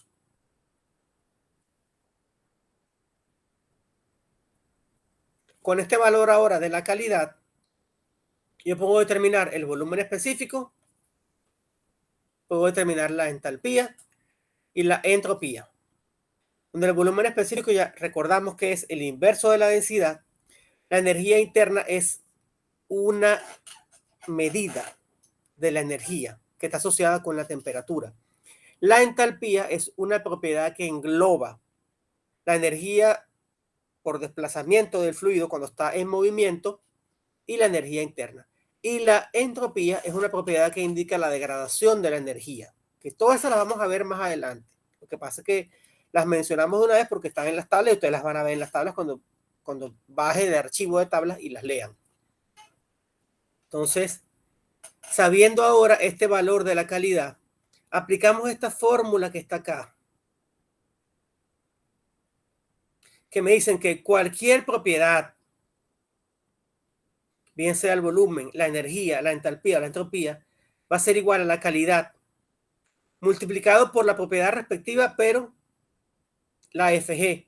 Con este valor ahora de la calidad, yo puedo determinar el volumen específico, puedo determinar la entalpía y la entropía. Donde el volumen específico ya recordamos que es el inverso de la densidad. La energía interna es una medida de la energía que está asociada con la temperatura. La entalpía es una propiedad que engloba la energía por desplazamiento del fluido cuando está en movimiento y la energía interna. Y la entropía es una propiedad que indica la degradación de la energía, que todas esas las vamos a ver más adelante. Lo que pasa es que las mencionamos de una vez porque están en las tablas y ustedes las van a ver en las tablas cuando baje de archivo de tablas y las lean. Entonces, sabiendo ahora este valor de la calidad, aplicamos esta fórmula que está acá, que me dicen que cualquier propiedad, bien sea el volumen, la energía, la entalpía, la entropía, va a ser igual a la calidad multiplicado por la propiedad respectiva, pero la FG,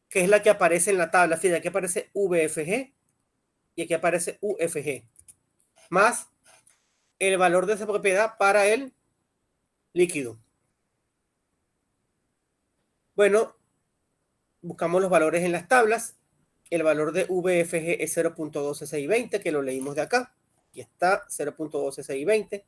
que es la que aparece en la tabla. Fíjate, aquí aparece VFG y aquí aparece UFG, más el valor de esa propiedad para el líquido. Bueno, buscamos los valores en las tablas. El valor de VFG es 0.12620, que lo leímos de acá. Aquí está, 0.12620.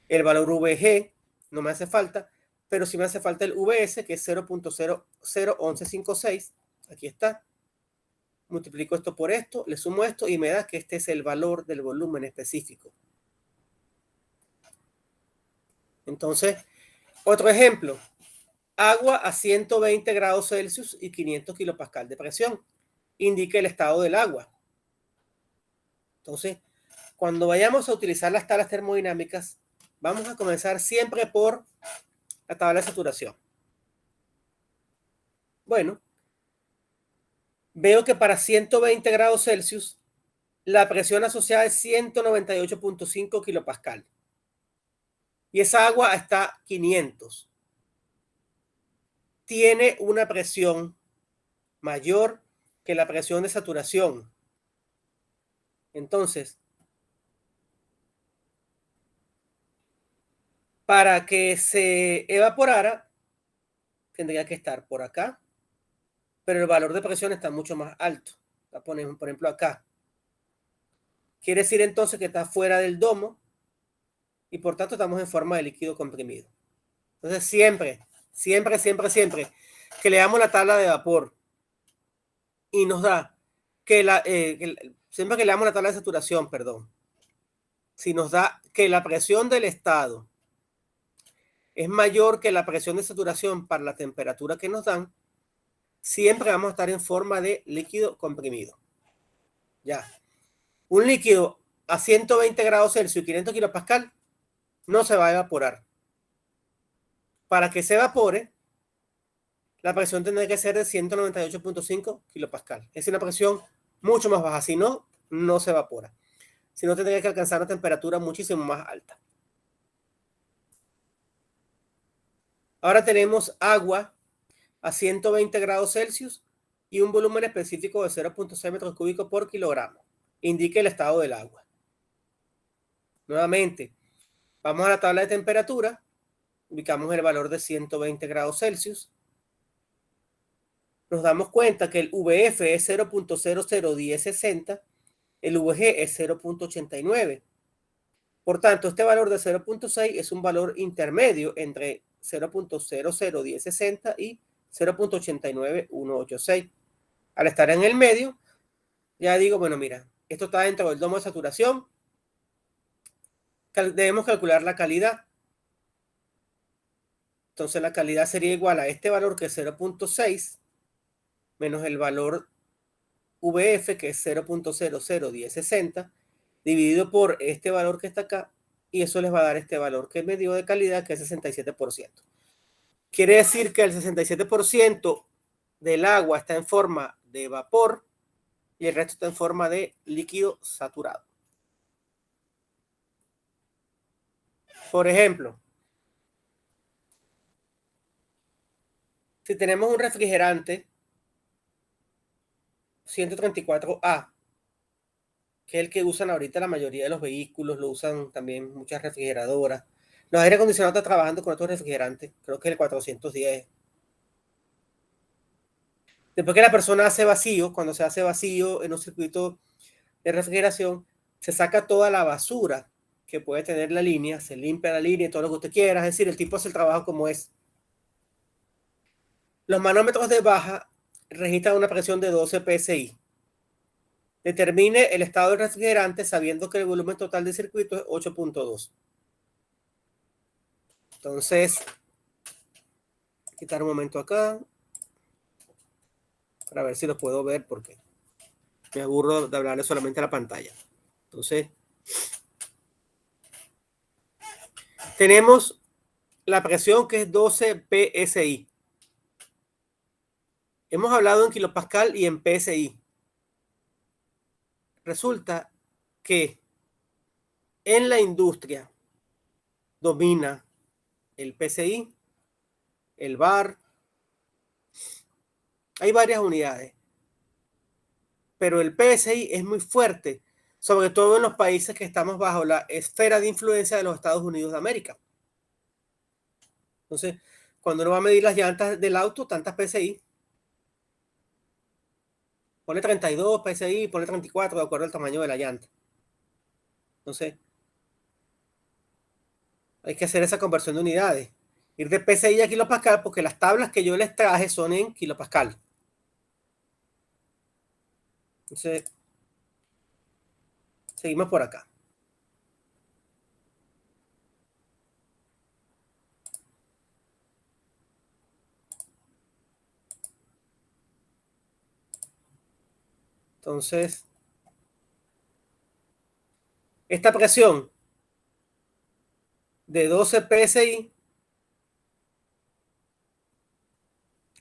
El valor VG no me hace falta, pero sí me hace falta el VS, que es 0.001156. Aquí está. Multiplico esto por esto, le sumo esto y me da que este es el valor del volumen específico. Entonces, otro ejemplo. Agua a 120 grados Celsius y 500 kilopascal de presión. Indica el estado del agua. Entonces, cuando vayamos a utilizar las tablas termodinámicas, vamos a comenzar siempre por la tabla de saturación. Bueno, veo que para 120 grados Celsius la presión asociada es 198.5 kilopascal. Y esa agua está a 500. Tiene una presión mayor que la presión de saturación. Entonces, para que se evaporara, tendría que estar por acá, pero el valor de presión está mucho más alto. La ponemos, por ejemplo, acá. Quiere decir entonces que está fuera del domo y por tanto estamos en forma de líquido comprimido. Entonces, siempre que le damos la tabla de vapor y nos da siempre que le damos la tabla de saturación, perdón, si nos da que la presión del estado es mayor que la presión de saturación para la temperatura que nos dan, siempre vamos a estar en forma de líquido comprimido. Ya. Un líquido a 120 grados Celsius y 500 kilopascal no se va a evaporar. Para que se evapore, la presión tendrá que ser de 198.5 kilopascal. Es una presión mucho más baja. Si no, no se evapora. Si no, tendría que alcanzar una temperatura muchísimo más alta. Ahora tenemos agua a 120 grados Celsius y un volumen específico de 0.6 metros cúbicos por kilogramo. Indica el estado del agua. Nuevamente, vamos a la tabla de temperatura. Ubicamos el valor de 120 grados Celsius. Nos damos cuenta que el VF es 0.001060, el VG es 0.89. Por tanto, este valor de 0.6 es un valor intermedio entre 0.001060 y 0.89186. Al estar en el medio, ya digo, bueno, mira, esto está dentro del domo de saturación. Debemos calcular la calidad. Entonces, la calidad sería igual a este valor que es 0.6 menos el valor VF, que es 0.001060, dividido por este valor que está acá, y eso les va a dar este valor que me dio de calidad, que es 67%. Quiere decir que el 67% del agua está en forma de vapor y el resto está en forma de líquido saturado. Por ejemplo, si tenemos un refrigerante 134A, que es el que usan ahorita la mayoría de los vehículos, lo usan también muchas refrigeradoras. Los aire acondicionados están trabajando con estos refrigerantes, creo que el 410. Después que la persona hace vacío, cuando se hace vacío en un circuito de refrigeración, se saca toda la basura que puede tener la línea, se limpia la línea y todo lo que usted quiera, es decir, el tipo hace el trabajo como es. Los manómetros de baja registran una presión de 12 psi. Determine el estado del refrigerante sabiendo que el volumen total del circuito es 8.2. Entonces, quitar un momento acá para ver si lo puedo ver porque me aburro de hablarle solamente a la pantalla. Entonces, tenemos la presión que es 12 psi. Hemos hablado en kilopascal y en psi. Resulta que en la industria domina el PSI, el bar. Hay varias unidades, pero el PSI es muy fuerte, sobre todo en los países que estamos bajo la esfera de influencia de los Estados Unidos de América. Entonces, cuando uno va a medir las llantas del auto, tantas PSI. Pone 32 PSI, pone 34 de acuerdo al tamaño de la llanta. Entonces, hay que hacer esa conversión de unidades. Ir de PSI a kilopascal porque las tablas que yo les traje son en kilopascal. Entonces, seguimos por acá. Entonces, esta presión de 12 psi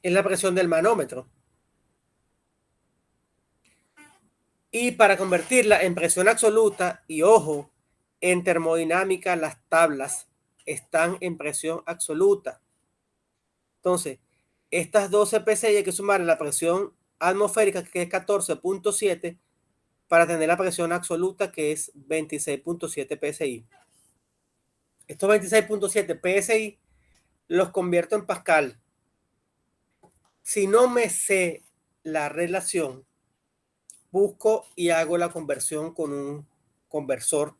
es la presión del manómetro. Y para convertirla en presión absoluta, y ojo, en termodinámica las tablas están en presión absoluta. Entonces, estas 12 psi hay que sumar la presión atmosférica, que es 14.7, para tener la presión absoluta, que es 26.7 psi. Estos 26.7 psi los convierto en pascal. Si no me sé la relación, busco y hago la conversión con un conversor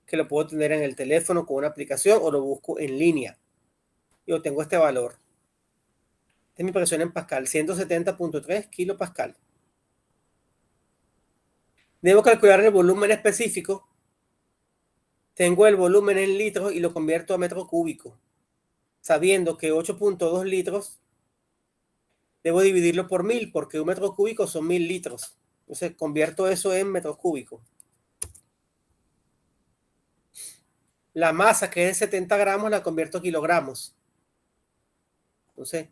que lo puedo tener en el teléfono con una aplicación o lo busco en línea y obtengo este valor. Esta es mi presión en pascal, 170.3 kilopascal. Debo calcular el volumen específico. Tengo el volumen en litros y lo convierto a metro cúbico, sabiendo que 8.2 litros debo dividirlo por 1000 porque un metro cúbico son 1000 litros. Entonces convierto eso en metros cúbicos. La masa, que es de 70 gramos, la convierto a kilogramos. Entonces,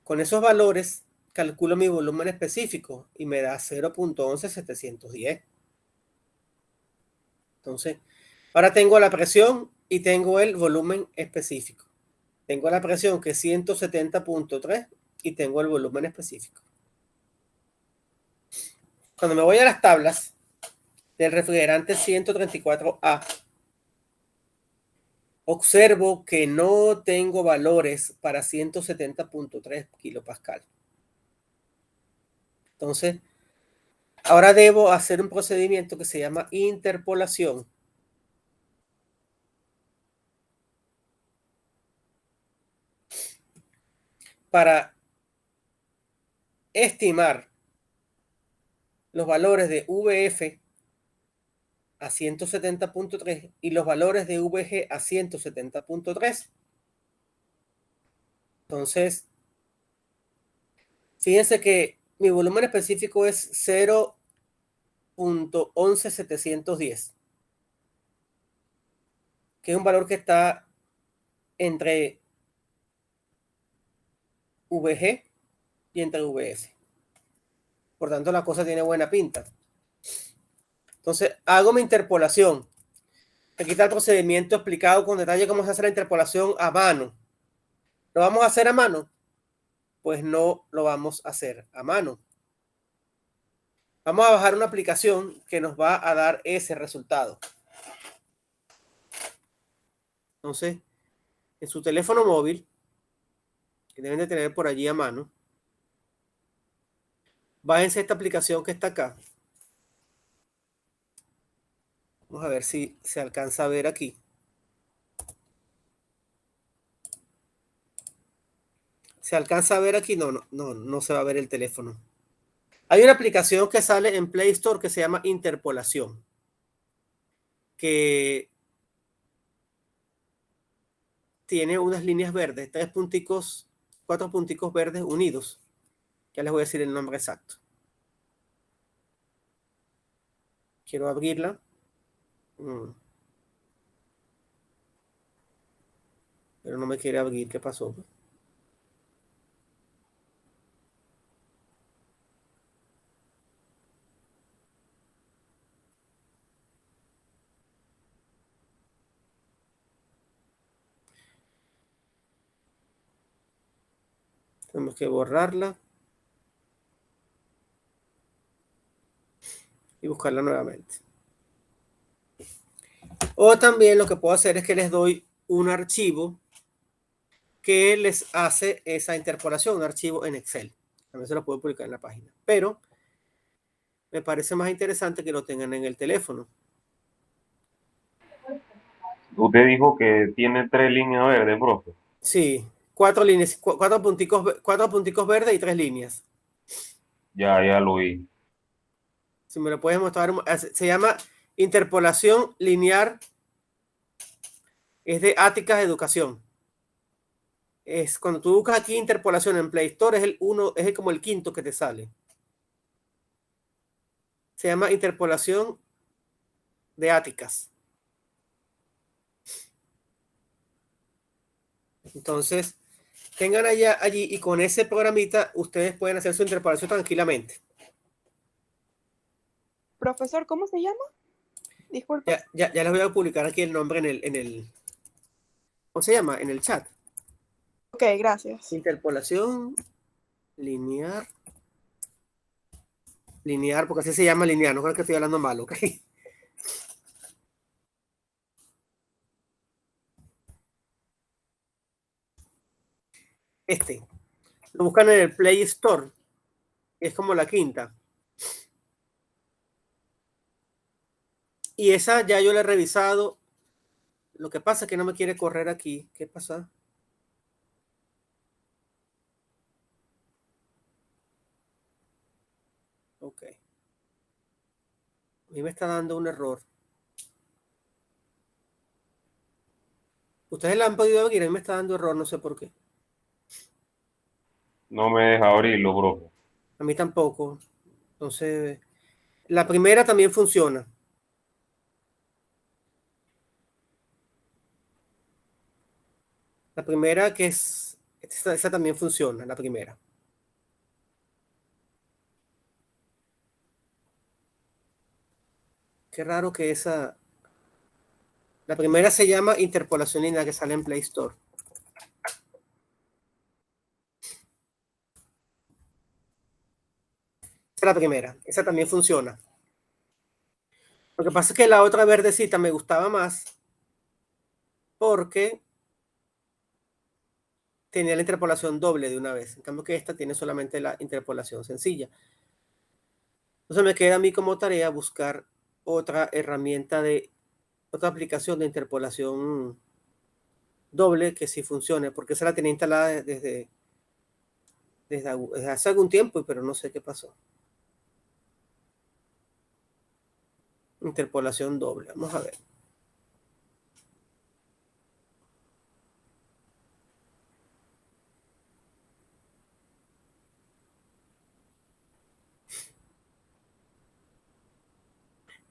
con esos valores calculo mi volumen específico y me da 0.11710. Entonces, ahora tengo la presión y tengo el volumen específico. Tengo la presión que es 170.3 y tengo el volumen específico. Cuando me voy a las tablas del refrigerante 134A, observo que no tengo valores para 170.3 kilopascal. Entonces, ahora debo hacer un procedimiento que se llama interpolación. Para estimar los valores de VF a 170.3 y los valores de VG a 170.3. Entonces, fíjense que mi volumen específico es 0.11710, que es un valor que está entre VG y entre VF. Por tanto, la cosa tiene buena pinta. Entonces, hago mi interpolación. Aquí está el procedimiento explicado con detalle cómo se hace la interpolación a mano. ¿Lo vamos a hacer a mano? Pues no lo vamos a hacer a mano. Vamos a bajar una aplicación que nos va a dar ese resultado. Entonces, en su teléfono móvil, que deben de tener por allí a mano, bájense esta aplicación que está acá. Vamos a ver si se alcanza a ver aquí. ¿Se alcanza a ver aquí? No se va a ver el teléfono. Hay una aplicación que sale en Play Store que se llama Interpolación, que tiene unas líneas verdes, 4 punticos verdes unidos. Ya les voy a decir el nombre exacto. Quiero abrirla. Pero no me quiere abrir. ¿Qué pasó? Tenemos que borrarla y buscarla nuevamente. O también lo que puedo hacer es que les doy un archivo que les hace esa interpolación, un archivo en Excel. También se lo puedo publicar en la página. Pero me parece más interesante que lo tengan en el teléfono. Usted dijo que tiene 3 líneas verdes, profe. Sí, 4 líneas, 4 punticos verdes y 3 líneas. Ya lo vi. Si me lo puedes mostrar, se llama interpolación lineal. Es de Áticas Educación. Es cuando tú buscas aquí interpolación en Play Store, es como el quinto que te sale. Se llama interpolación de Áticas. Entonces, tengan allí y con ese programita ustedes pueden hacer su interpolación tranquilamente. Profesor, ¿cómo se llama? Disculpe. Ya les voy a publicar aquí el nombre en el ¿cómo se llama? En el chat. Ok, gracias. Interpolación lineal, porque así se llama lineal, no creo que estoy hablando mal, ¿ok? Lo buscan en el Play Store, que es como la quinta. Y esa ya yo la he revisado. Lo que pasa es que no me quiere correr aquí. ¿Qué pasa? Ok. A mí me está dando un error. Ustedes la han podido abrir, a mí me está dando error, no sé por qué. No me deja abrirlo, profe. A mí tampoco. Entonces, la primera también funciona. La primera que es, esa también funciona, la primera. Qué raro que esa... La primera se llama interpolación lineal, que sale en Play Store. Esa es la primera. Esa también funciona. Lo que pasa es que la otra verdecita me gustaba más porque tenía la interpolación doble de una vez. En cambio que esta tiene solamente la interpolación sencilla. Entonces me queda a mí como tarea buscar otra herramienta otra aplicación de interpolación doble que sí funcione, porque esa la tenía instalada desde hace algún tiempo, pero no sé qué pasó. Interpolación doble. Vamos a ver.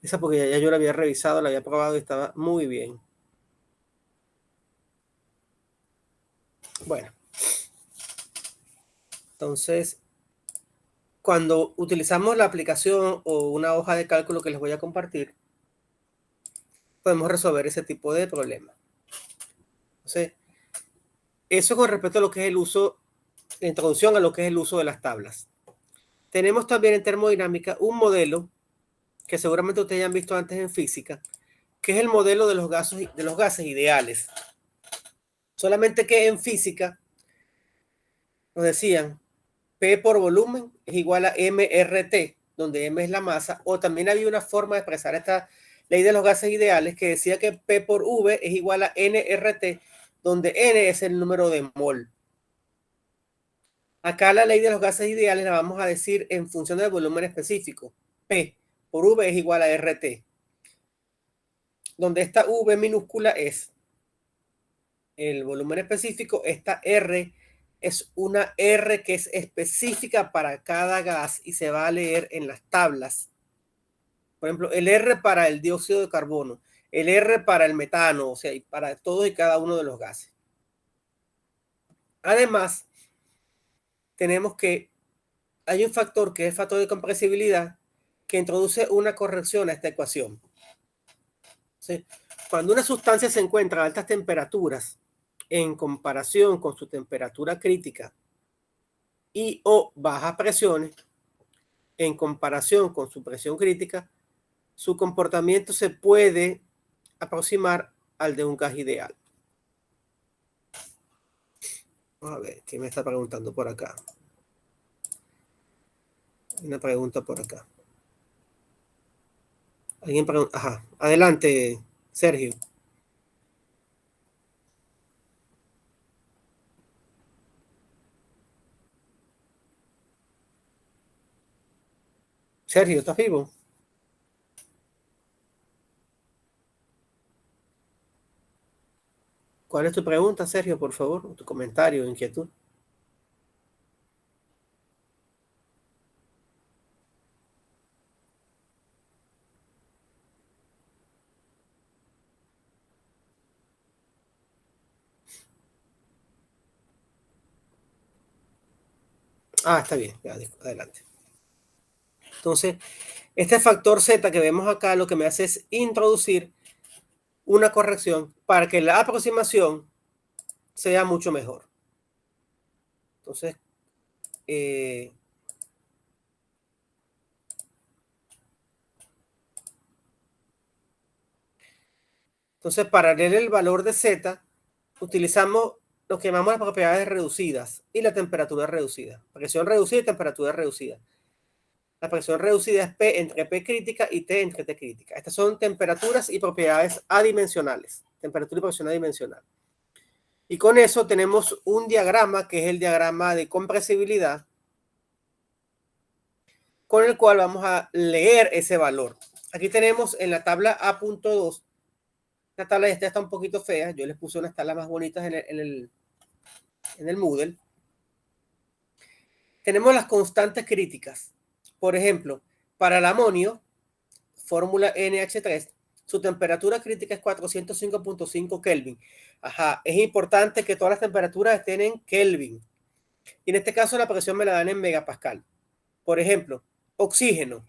Esa porque ya yo la había revisado, la había probado y estaba muy bien. Bueno. Entonces, cuando utilizamos la aplicación o una hoja de cálculo que les voy a compartir, podemos resolver ese tipo de problemas. Entonces, eso con respecto a lo que es el uso, la introducción a lo que es el uso de las tablas. Tenemos también en termodinámica un modelo que seguramente ustedes ya han visto antes en física, que es el modelo de los gases ideales. Solamente que en física nos decían P por volumen es igual a MRT, donde M es la masa, o también había una forma de expresar esta ley de los gases ideales que decía que P por V es igual a NRT, donde N es el número de mol. Acá la ley de los gases ideales la vamos a decir en función del volumen específico. P por V es igual a RT, donde esta V minúscula es el volumen específico, esta R es una R que es específica para cada gas y se va a leer en las tablas. Por ejemplo, el R para el dióxido de carbono, el R para el metano, o sea, y para todos y cada uno de los gases. Además, tenemos que hay un factor que es el factor de compresibilidad que introduce una corrección a esta ecuación. ¿Sí? Cuando una sustancia se encuentra a altas temperaturas en comparación con su temperatura crítica y o bajas presiones en comparación con su presión crítica, su comportamiento se puede aproximar al de un gas ideal. Vamos a ver, ¿qué me está preguntando por acá? Una pregunta por acá. ¿Alguien pregunta? Ajá, adelante, Sergio. Sergio, ¿estás vivo? ¿Cuál es tu pregunta, Sergio, por favor? O tu comentario, inquietud. Ah, está bien, ya, adelante. Entonces, este factor Z que vemos acá lo que me hace es introducir una corrección para que la aproximación sea mucho mejor. Entonces, para leer el valor de Z, utilizamos lo que llamamos las propiedades reducidas y la temperatura reducida. Presión reducida y temperatura reducida. La presión reducida es P entre P crítica y T entre T crítica. Estas son temperaturas y propiedades adimensionales. Temperatura y presión adimensional. Y con eso tenemos un diagrama que es el diagrama de compresibilidad, con el cual vamos a leer ese valor. Aquí tenemos en la tabla A.2, esta tabla ya está un poquito fea, yo les puse unas tablas más bonitas en el Moodle. Tenemos las constantes críticas. Por ejemplo, para el amonio, fórmula NH3, su temperatura crítica es 405.5 Kelvin. Ajá, es importante que todas las temperaturas estén en Kelvin. Y en este caso la presión me la dan en megapascal. Por ejemplo, oxígeno.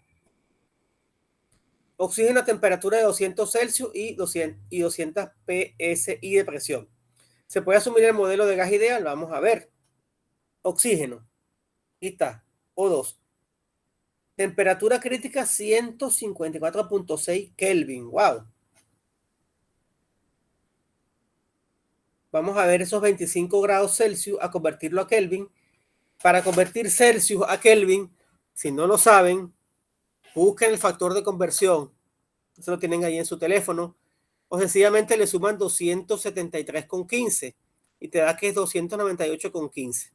Oxígeno a temperatura de 200 Celsius y 200 PSI de presión. ¿Se puede asumir el modelo de gas ideal? Vamos a ver. Oxígeno. Aquí está. O2. Temperatura crítica 154.6 Kelvin. Wow. Vamos a ver esos 25 grados Celsius a convertirlo a Kelvin. Para convertir Celsius a Kelvin, si no lo saben, busquen el factor de conversión. Eso lo tienen ahí en su teléfono. O sencillamente le suman 273,15 y te da que es 298,15.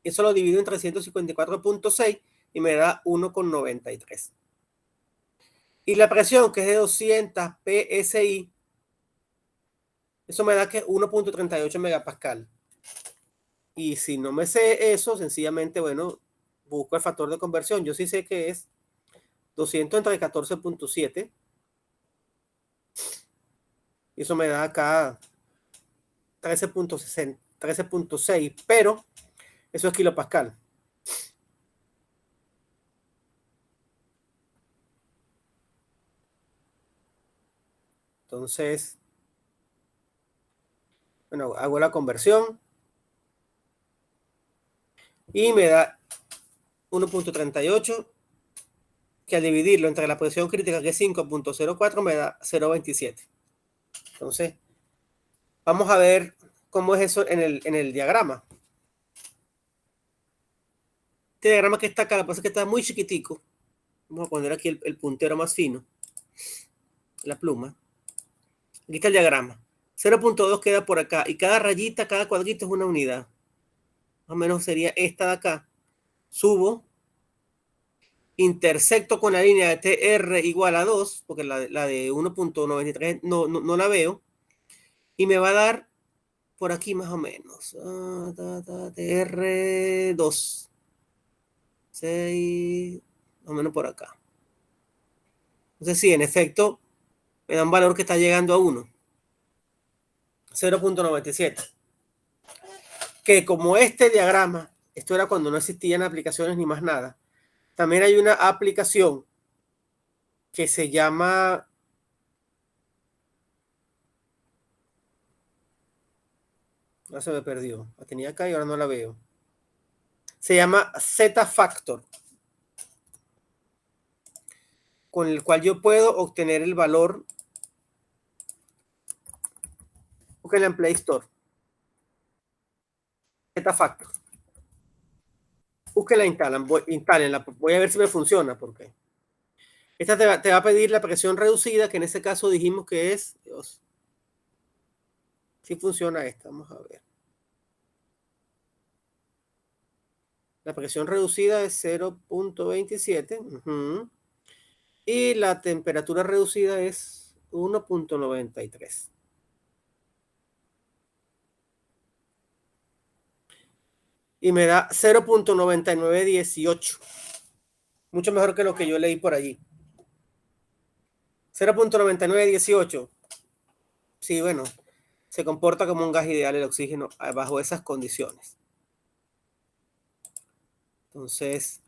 Eso lo divido en 354.6 y me da 1,93. Y la presión, que es de 200 PSI, eso me da que es 1,38 megapascal. Y si no me sé eso, sencillamente, bueno, busco el factor de conversión. Yo sí sé que es 200 entre 14.7. Y eso me da acá 13.6, pero eso es kilopascal. Entonces, bueno, hago la conversión y me da 1.38, que al dividirlo entre la posición crítica, que es 5.04, me da 0.27. Entonces, vamos a ver cómo es eso en el diagrama. Este diagrama que está acá, la cosa es que está muy chiquitico. Vamos a poner aquí el puntero más fino, la pluma. Aquí está el diagrama. 0.2 queda por acá y cada rayita, cada cuadrito es una unidad. Más o menos sería esta de acá. Subo, intersecto con la línea de TR igual a 2, porque la de 1.93 no la veo, y me va a dar por aquí más o menos. TR 2. 6, más o menos por acá. Entonces sí, en efecto, me da un valor que está llegando a 1. 0.97. Que como este diagrama, esto era cuando no existían aplicaciones ni más nada, también hay una aplicación que se llama no se me perdió, la tenía acá y ahora no la veo. Se llama Z-Factor, con el cual yo puedo obtener el valor. Búsquenla en Play Store. Z-Factor. Búsquenla, instálenla. Voy a ver si me funciona, porque esta te va a pedir la presión reducida, que en este caso dijimos que es, Dios, si funciona esta, vamos a ver. La presión reducida es 0.27. Y la temperatura reducida es 1.93. Y me da 0.9918. Mucho mejor que lo que yo leí por allí. 0.9918. Sí, bueno, se comporta como un gas ideal el oxígeno bajo esas condiciones. Entonces,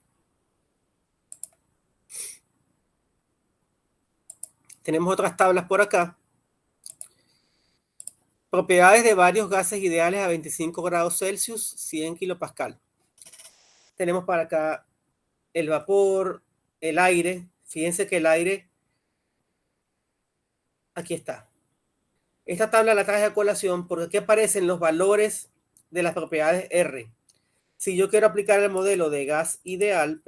tenemos otras tablas por acá. Propiedades de varios gases ideales a 25 grados Celsius, 100 kilopascal. Tenemos para acá el vapor, el aire. Fíjense que el aire, aquí está. Esta tabla la traje a colación porque aquí aparecen los valores de las propiedades R. Si yo quiero aplicar el modelo de gas ideal,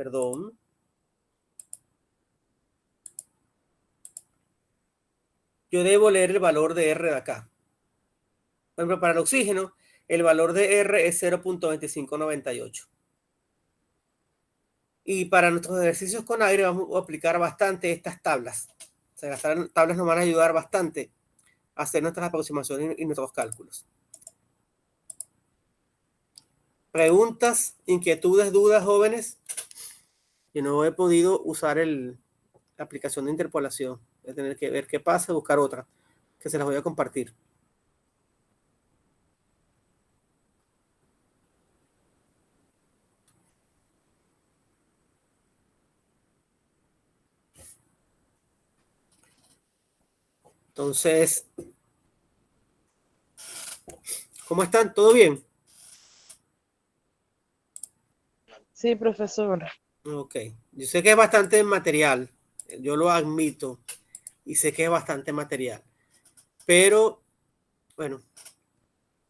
yo debo leer el valor de R de acá. Por ejemplo, para el oxígeno, el valor de R es 0.2598. Y para nuestros ejercicios con aire vamos a aplicar bastante estas tablas. O sea, las tablas nos van a ayudar bastante a hacer nuestras aproximaciones y nuestros cálculos. ¿Preguntas, inquietudes, dudas, jóvenes? Yo no he podido usar la aplicación de interpolación. Voy a tener que ver qué pasa, buscar otra, que se las voy a compartir. Entonces, ¿cómo están? ¿Todo bien? Sí, profesor. Ok. Yo sé que es bastante material. Yo lo admito. Y sé que es bastante material. Pero, bueno,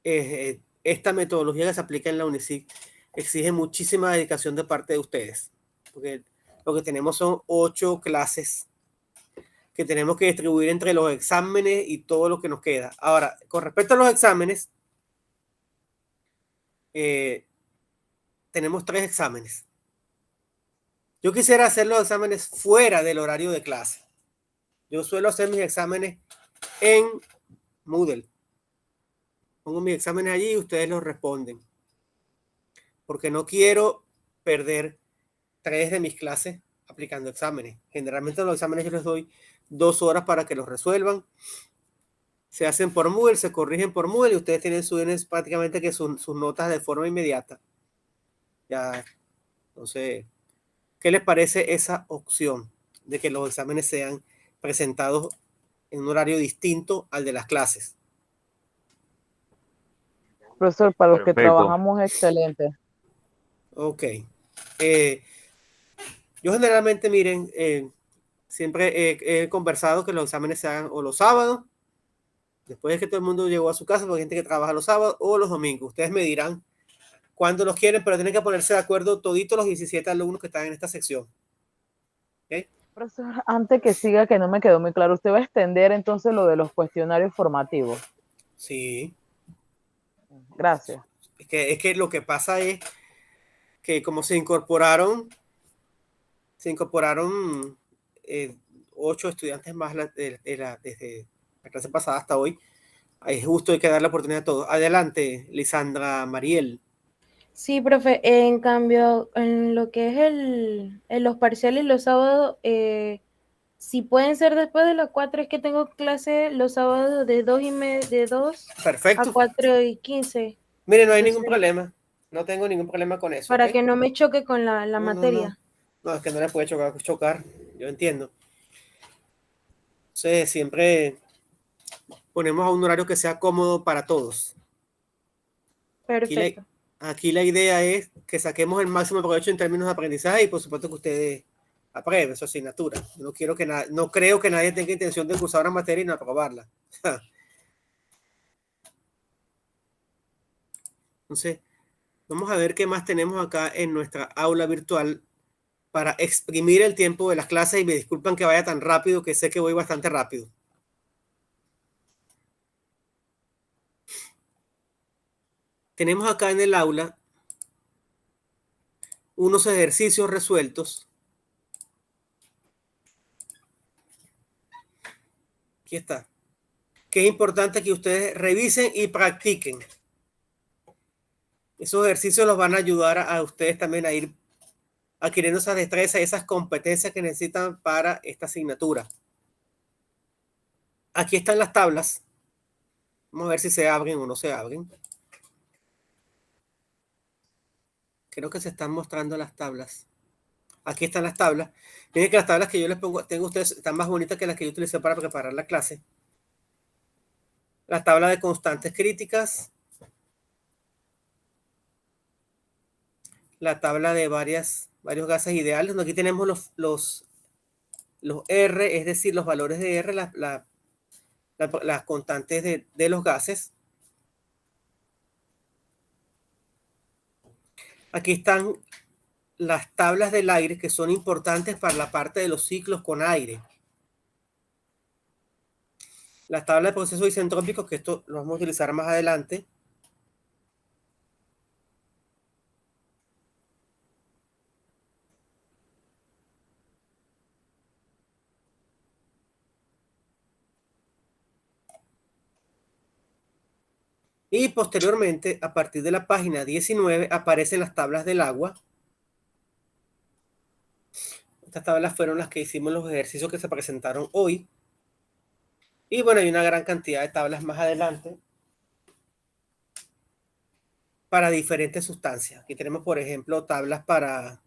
esta metodología que se aplica en la UNICIC exige muchísima dedicación de parte de ustedes. Porque lo que tenemos son 8 clases que tenemos que distribuir entre los exámenes y todo lo que nos queda. Ahora, con respecto a los exámenes, tenemos 3 exámenes. Yo quisiera hacer los exámenes fuera del horario de clase. Yo suelo hacer mis exámenes en Moodle. Pongo mis exámenes allí y ustedes los responden. Porque no quiero perder 3 de mis clases aplicando exámenes. Generalmente los exámenes yo les doy 2 horas para que los resuelvan. Se hacen por Moodle, se corrigen por Moodle y ustedes tienen prácticamente que sus notas de forma inmediata. Ya, entonces, ¿qué les parece esa opción de que los exámenes sean presentados en un horario distinto al de las clases? Profesor, para los que Perfecto. trabajamos, excelente. Ok. Yo generalmente, miren, siempre he conversado que los exámenes se hagan o los sábados, después de que todo el mundo llegó a su casa, porque hay gente que trabaja los sábados, o los domingos. Ustedes me dirán cuándo los quieren, pero tienen que ponerse de acuerdo toditos los 17 alumnos que están en esta sección. ¿Okay? Profesor, antes que siga, que no me quedó muy claro, ¿usted va a extender entonces lo de los cuestionarios formativos? Sí. Gracias. Es que lo que pasa es que como se incorporaron 8 estudiantes más desde la clase pasada hasta hoy, es justo, hay que dar la oportunidad a todos. Adelante, Lisandra Mariel. Sí, profe, en cambio, en lo que es en los parciales los sábados, si pueden ser después de las 4, es que tengo clase los sábados de 2 a Perfecto. 4:15. Mire, no hay Entonces, ningún problema. No tengo ningún problema con eso. para ¿Ok? que no me choque con la No, materia. No, es que no le puede chocar. Yo entiendo. Entonces, siempre ponemos a un horario que sea cómodo para todos. Perfecto. Aquí la idea es que saquemos el máximo provecho en términos de aprendizaje y por supuesto que ustedes aprueben su asignatura. No creo que nadie tenga intención de cursar una materia y no aprobarla. Entonces, vamos a ver qué más tenemos acá en nuestra aula virtual para exprimir el tiempo de las clases, y me disculpan que vaya tan rápido, que sé que voy bastante rápido. Tenemos acá en el aula unos ejercicios resueltos. Aquí está. Que es importante que ustedes revisen y practiquen. Esos ejercicios los van a ayudar a ustedes también a ir adquiriendo esas destrezas y esas competencias que necesitan para esta asignatura. Aquí están las tablas. Vamos a ver si se abren o no se abren. Creo que se están mostrando las tablas. Aquí están las tablas. Miren que las tablas que yo les pongo, tengo ustedes, están más bonitas que las que yo utilicé para preparar la clase. La tabla de constantes críticas. La tabla de varios gases ideales. Aquí tenemos los R, es decir, los valores de R, las constantes de los gases. Aquí están las tablas del aire, que son importantes para la parte de los ciclos con aire. Las tablas de procesos isentrópicos, que esto lo vamos a utilizar más adelante. Y posteriormente, a partir de la página 19, aparecen las tablas del agua. Estas tablas fueron las que hicimos los ejercicios que se presentaron hoy. Y bueno, hay una gran cantidad de tablas más adelante para diferentes sustancias. Aquí tenemos, por ejemplo, tablas para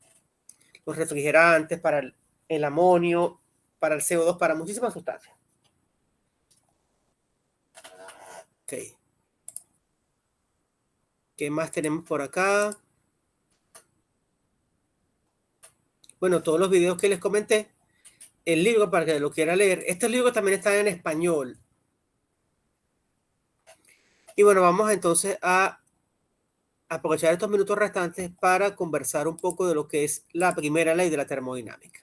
los refrigerantes, para el amonio, para el CO2, para muchísimas sustancias. Ok. ¿Qué más tenemos por acá? Bueno, todos los videos que les comenté, el libro para que lo quiera leer. Estos libros también están en español. Y bueno, vamos entonces a aprovechar estos minutos restantes para conversar un poco de lo que es la primera ley de la termodinámica.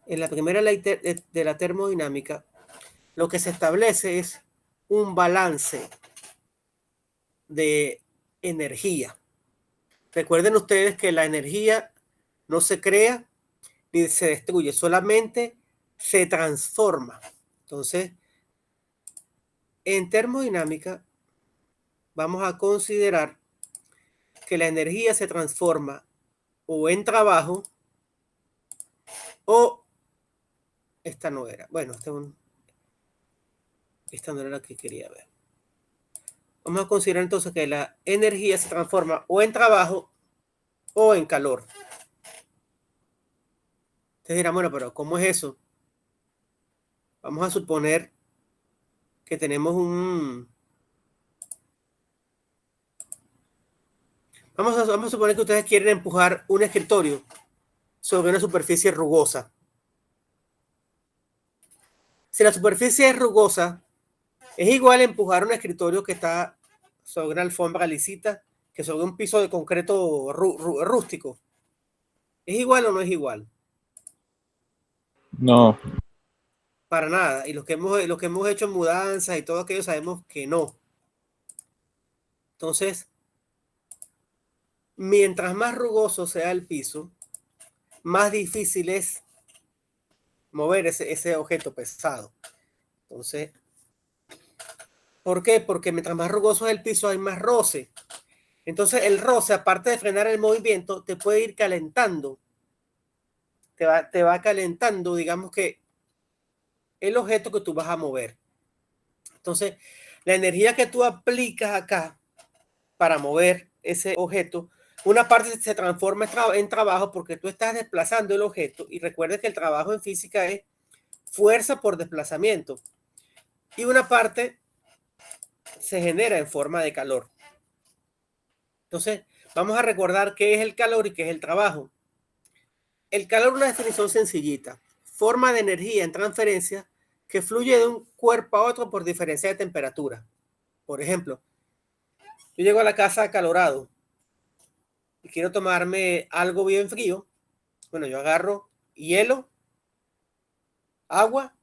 En la primera ley de la termodinámica, lo que se establece es un balance de energía. Recuerden ustedes que la energía no se crea ni se destruye, solamente se transforma. Entonces, en termodinámica, vamos a considerar que la energía se transforma o en trabajo, o esta no era. Bueno, esta no era la que quería ver. Vamos a considerar entonces que la energía se transforma o en trabajo o en calor. Ustedes dirán, bueno, pero ¿cómo es eso? Vamos a suponer que tenemos vamos a suponer que ustedes quieren empujar un escritorio sobre una superficie rugosa. Si la superficie es rugosa, es igual a empujar un escritorio que está sobre una alfombra lisita que sobre un piso de concreto rústico. ¿Es igual o no es igual? No. Para nada. Y los que hemos hecho mudanzas y todo aquello sabemos que no. Entonces, mientras más rugoso sea el piso, más difícil es mover ese objeto pesado. Entonces, ¿por qué? Porque mientras más rugoso es el piso, hay más roce. Entonces, el roce, aparte de frenar el movimiento, te puede ir calentando. Te va calentando, digamos que el objeto que tú vas a mover. Entonces, la energía que tú aplicas acá para mover ese objeto, una parte se transforma en trabajo porque tú estás desplazando el objeto, y recuerda que el trabajo en física es fuerza por desplazamiento, y una parte se genera en forma de calor. Entonces, vamos a recordar qué es el calor y qué es el trabajo. El calor es una definición sencillita: forma de energía en transferencia que fluye de un cuerpo a otro por diferencia de temperatura. Por ejemplo, yo llego a la casa acalorado y quiero tomarme algo bien frío. Bueno, yo agarro hielo, agua,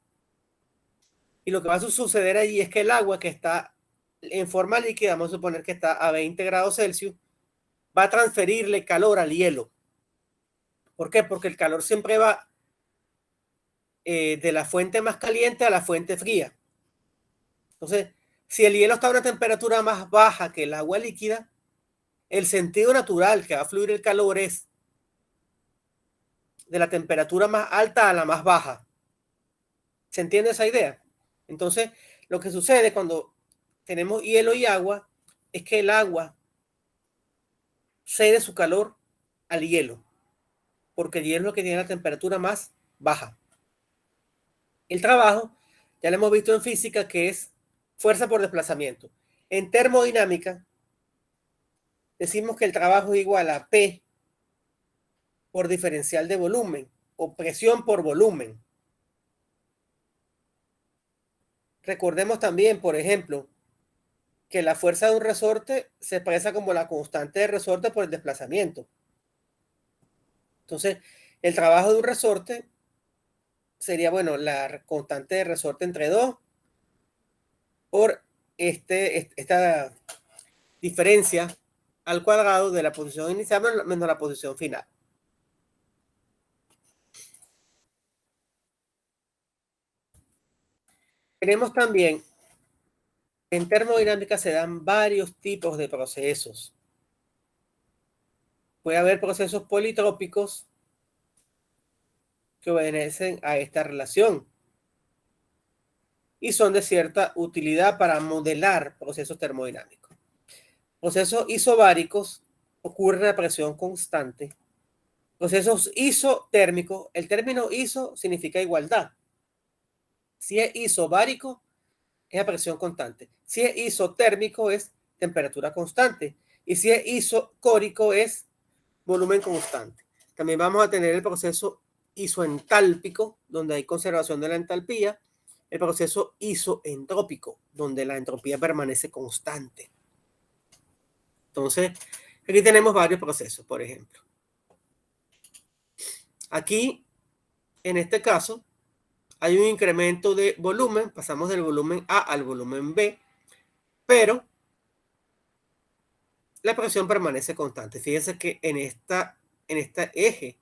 y lo que va a suceder allí es que el agua, que está en forma líquida, vamos a suponer que está a 20 grados Celsius, va a transferirle calor al hielo. ¿Por qué? Porque el calor siempre va de la fuente más caliente a la fuente fría. Entonces, si el hielo está a una temperatura más baja que el agua líquida, el sentido natural que va a fluir el calor es de la temperatura más alta a la más baja. ¿Se entiende esa idea? Entonces, lo que sucede cuando tenemos hielo y agua es que el agua cede su calor al hielo, porque el hielo es lo que tiene la temperatura más baja. El trabajo, ya lo hemos visto en física, que es fuerza por desplazamiento. En termodinámica, decimos que el trabajo es igual a P por diferencial de volumen, o presión por volumen. Recordemos también, por ejemplo, que la fuerza de un resorte se expresa como la constante de resorte por el desplazamiento. Entonces, el trabajo de un resorte sería, bueno, la constante de resorte entre 2 por esta diferencia al cuadrado de la posición inicial menos la posición final. Tenemos también, en termodinámica se dan varios tipos de procesos. Puede haber procesos politrópicos que obedecen a esta relación y son de cierta utilidad para modelar procesos termodinámicos. Procesos isobáricos ocurren a presión constante. Procesos isotérmicos, el término iso significa igualdad. Si es isobárico, es a presión constante. Si es isotérmico, es temperatura constante. Y si es isocórico, es volumen constante. También vamos a tener el proceso isoentálpico, donde hay conservación de la entalpía. El proceso isoentrópico, donde la entropía permanece constante. Entonces, aquí tenemos varios procesos, por ejemplo. Aquí, en este caso, hay un incremento de volumen, pasamos del volumen A al volumen B, pero la presión permanece constante. Fíjense que en este eje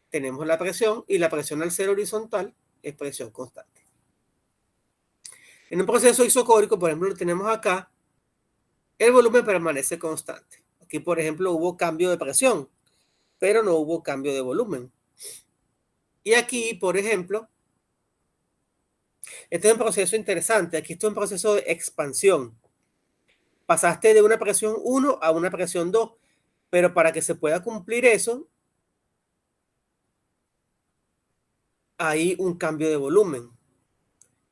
tenemos la presión, y la presión al ser horizontal es presión constante. En un proceso isocórico, por ejemplo, lo tenemos acá, el volumen permanece constante. Aquí, por ejemplo, hubo cambio de presión, pero no hubo cambio de volumen. Y aquí, por ejemplo, este es un proceso interesante. Aquí está un proceso de expansión. Pasaste de una presión 1 a una presión 2, pero para que se pueda cumplir eso, hay un cambio de volumen.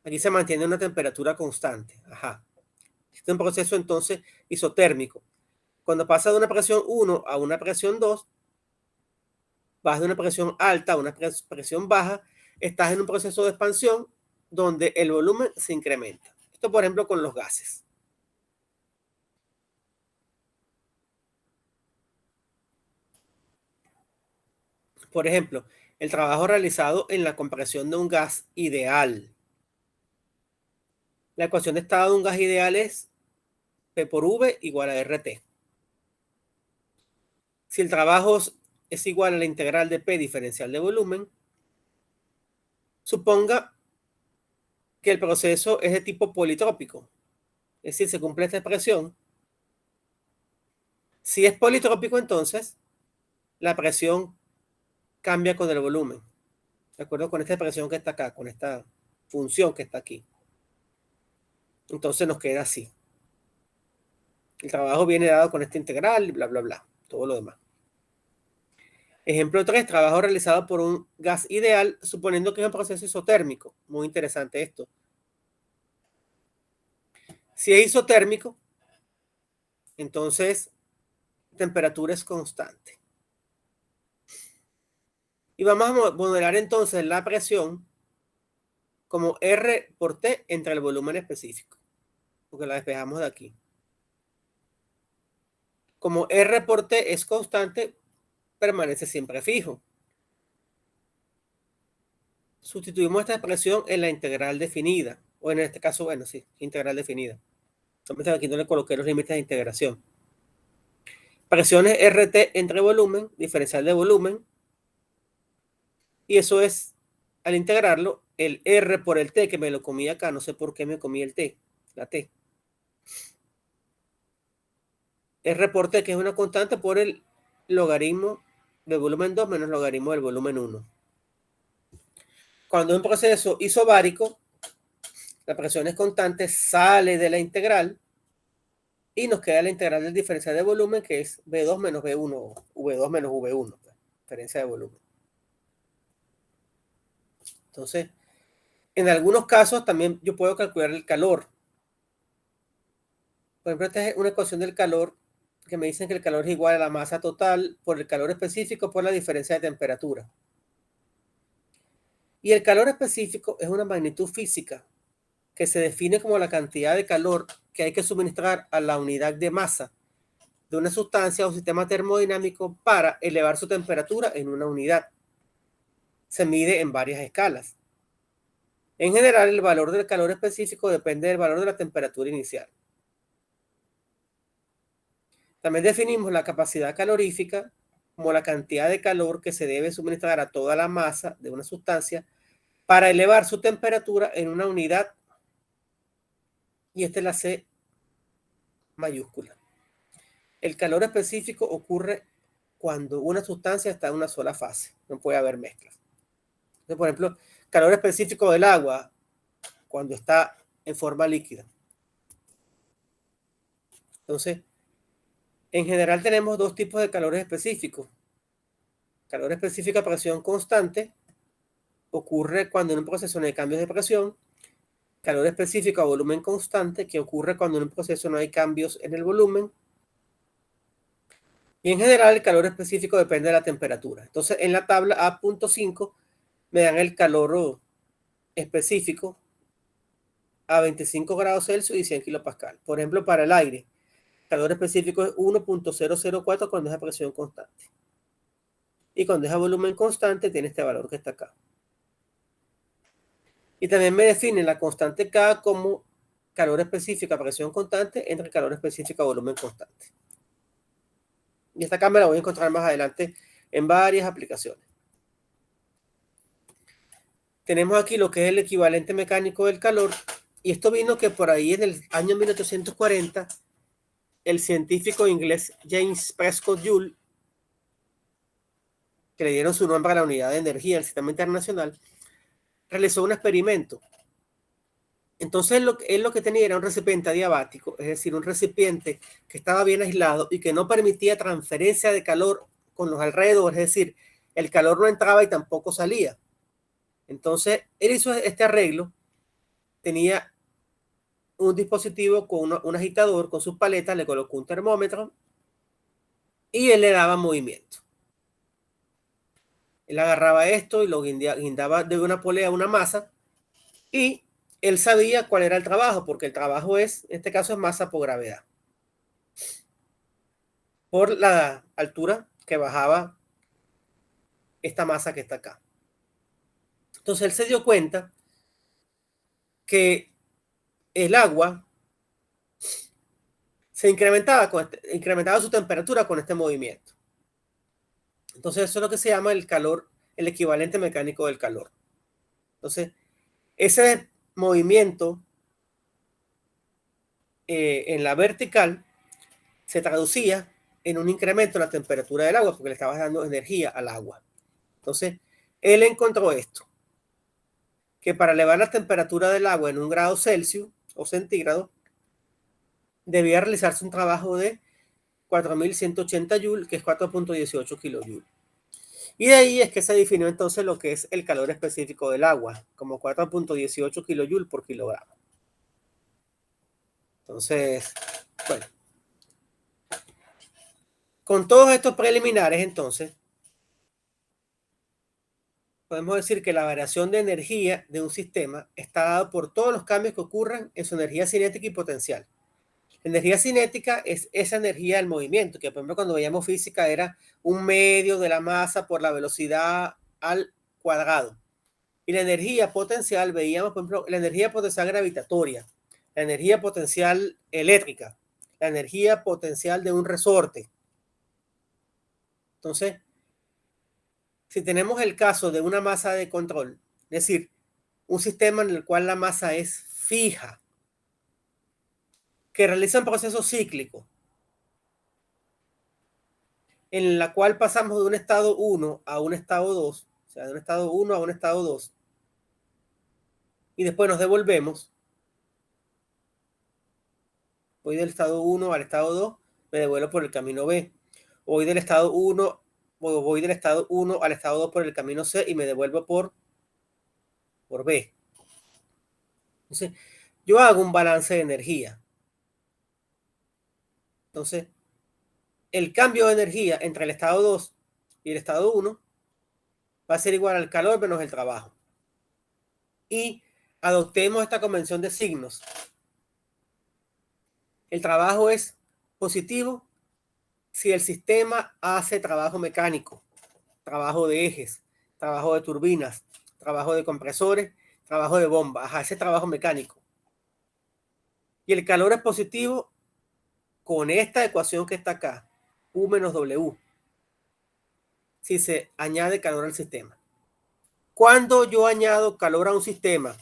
Aquí se mantiene una temperatura constante. Ajá. Este es un proceso entonces isotérmico. Cuando pasa de una presión 1 a una presión 2, vas de una presión alta a una presión baja, estás en un proceso de expansión donde el volumen se incrementa. Esto, por ejemplo, con los gases. Por ejemplo, el trabajo realizado en la compresión de un gas ideal. La ecuación de estado de un gas ideal es P por V igual a RT. Si el trabajo es igual a la integral de P diferencial de volumen, suponga que el proceso es de tipo politrópico. Es decir, se cumple esta expresión. Si es politrópico, entonces la presión cambia con el volumen. ¿De acuerdo? Con esta expresión que está acá, con esta función que está aquí. Entonces nos queda así. El trabajo viene dado con esta integral y bla, bla, bla. Todo lo demás. Ejemplo 3, trabajo realizado por un gas ideal, suponiendo que es un proceso isotérmico. Muy interesante esto. Si es isotérmico, entonces temperatura es constante. Y vamos a modelar entonces la presión como R por T entre el volumen específico, porque la despejamos de aquí. Como R por T es constante, permanece siempre fijo. Sustituimos esta expresión en la integral definida, o en este caso, bueno, sí, integral definida. Aquí no le coloqué los límites de integración. Presiones RT entre volumen, diferencial de volumen, y eso es, al integrarlo, el R por el T, que me lo comí acá, no sé por qué me comí el T, la T. R por T, que es una constante, por el logaritmo del volumen 2 menos logaritmo del volumen 1. Cuando un proceso isobárico, la presión es constante, sale de la integral y nos queda la integral del diferencial de volumen, que es V2 menos V1, V2 menos V1, diferencia de volumen. Entonces, en algunos casos también yo puedo calcular el calor. Por ejemplo, esta es una ecuación del calor que me dicen que el calor es igual a la masa total por el calor específico por la diferencia de temperatura. Y el calor específico es una magnitud física que se define como la cantidad de calor que hay que suministrar a la unidad de masa de una sustancia o sistema termodinámico para elevar su temperatura en una unidad. Se mide en varias escalas. En general, el valor del calor específico depende del valor de la temperatura inicial. También definimos la capacidad calorífica como la cantidad de calor que se debe suministrar a toda la masa de una sustancia para elevar su temperatura en una unidad, y esta es la C mayúscula. El calor específico ocurre cuando una sustancia está en una sola fase, no puede haber mezclas. Entonces, por ejemplo, calor específico del agua cuando está en forma líquida. Entonces, en general tenemos dos tipos de calores específicos. Calor específico a presión constante ocurre cuando en un proceso no hay cambios de presión. Calor específico a volumen constante, que ocurre cuando en un proceso no hay cambios en el volumen. Y en general el calor específico depende de la temperatura. Entonces en la tabla A.5 me dan el calor específico a 25 grados Celsius y 100 kilopascal. Por ejemplo, para el aire, el calor específico es 1.004 cuando es a presión constante. Y cuando es a volumen constante tiene este valor que está acá. Y también me define la constante K como calor específico a presión constante entre calor específico a volumen constante. Y esta acá me la voy a encontrar más adelante en varias aplicaciones. Tenemos aquí lo que es el equivalente mecánico del calor. Y esto vino que por ahí en el año 1840, el científico inglés James Prescott Joule, que le dieron su nombre a la unidad de energía del sistema internacional, realizó un experimento. Entonces él lo que tenía era un recipiente adiabático, es decir, un recipiente que estaba bien aislado y que no permitía transferencia de calor con los alrededores, es decir, el calor no entraba y tampoco salía. Entonces, él hizo este arreglo, tenía un dispositivo con un agitador, con sus paletas, le colocó un termómetro y él le daba movimiento. Él agarraba esto y lo guindaba de una polea a una masa y él sabía cuál era el trabajo, porque el trabajo es, en este caso es masa por gravedad. Por la altura que bajaba esta masa que está acá. Entonces él se dio cuenta que el agua se incrementaba su temperatura con este movimiento. Entonces eso es lo que se llama el calor, el equivalente mecánico del calor. Entonces, ese movimiento en la vertical se traducía en un incremento en la temperatura del agua porque le estabas dando energía al agua. Entonces, él encontró esto, que para elevar la temperatura del agua en 1 grado Celsius o centígrado, debía realizarse un trabajo de 4.180 joules, que es 4.18 kilojoules. Y de ahí es que se definió entonces lo que es el calor específico del agua, como 4.18 kilojoules por kilogramo. Entonces, bueno. Con todos estos preliminares, entonces, podemos decir que la variación de energía de un sistema está dada por todos los cambios que ocurran en su energía cinética y potencial. La energía cinética es esa energía del movimiento, que por ejemplo cuando veíamos física era un medio de la masa por la velocidad al cuadrado. Y la energía potencial, veíamos por ejemplo la energía potencial gravitatoria, la energía potencial eléctrica, la energía potencial de un resorte. Entonces, si tenemos el caso de una masa de control, es decir, un sistema en el cual la masa es fija, que realiza un proceso cíclico, en la cual pasamos de un estado 1 a un estado 2, o sea, de un estado 1 a un estado 2, y después nos devolvemos, voy del estado 1 al estado 2, me devuelvo por el camino B, voy del estado 1 al estado 2 por el camino C y me devuelvo por B. Entonces, yo hago un balance de energía. Entonces, el cambio de energía entre el estado 2 y el estado 1 va a ser igual al calor menos el trabajo. Y adoptemos esta convención de signos. El trabajo es positivo si el sistema hace trabajo mecánico, trabajo de ejes, trabajo de turbinas, trabajo de compresores, trabajo de bombas, ese trabajo mecánico. Y el calor es positivo con esta ecuación que está acá, U menos W, si se añade calor al sistema. Cuando yo añado calor a un sistema,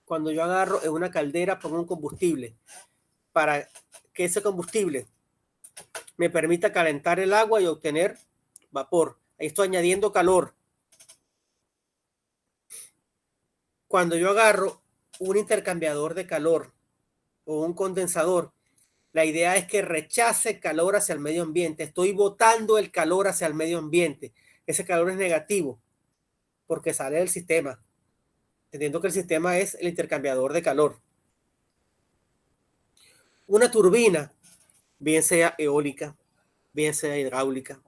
cuando yo agarro en una caldera, pongo un combustible para que ese combustible me permita calentar el agua y obtener vapor. Ahí estoy añadiendo calor. Cuando yo agarro un intercambiador de calor o un condensador, la idea es que rechace calor hacia el medio ambiente. Estoy botando el calor hacia el medio ambiente. Ese calor es negativo porque sale del sistema. Entendiendo que el sistema es el intercambiador de calor. Una turbina, bien sea eólica, bien sea hidráulica,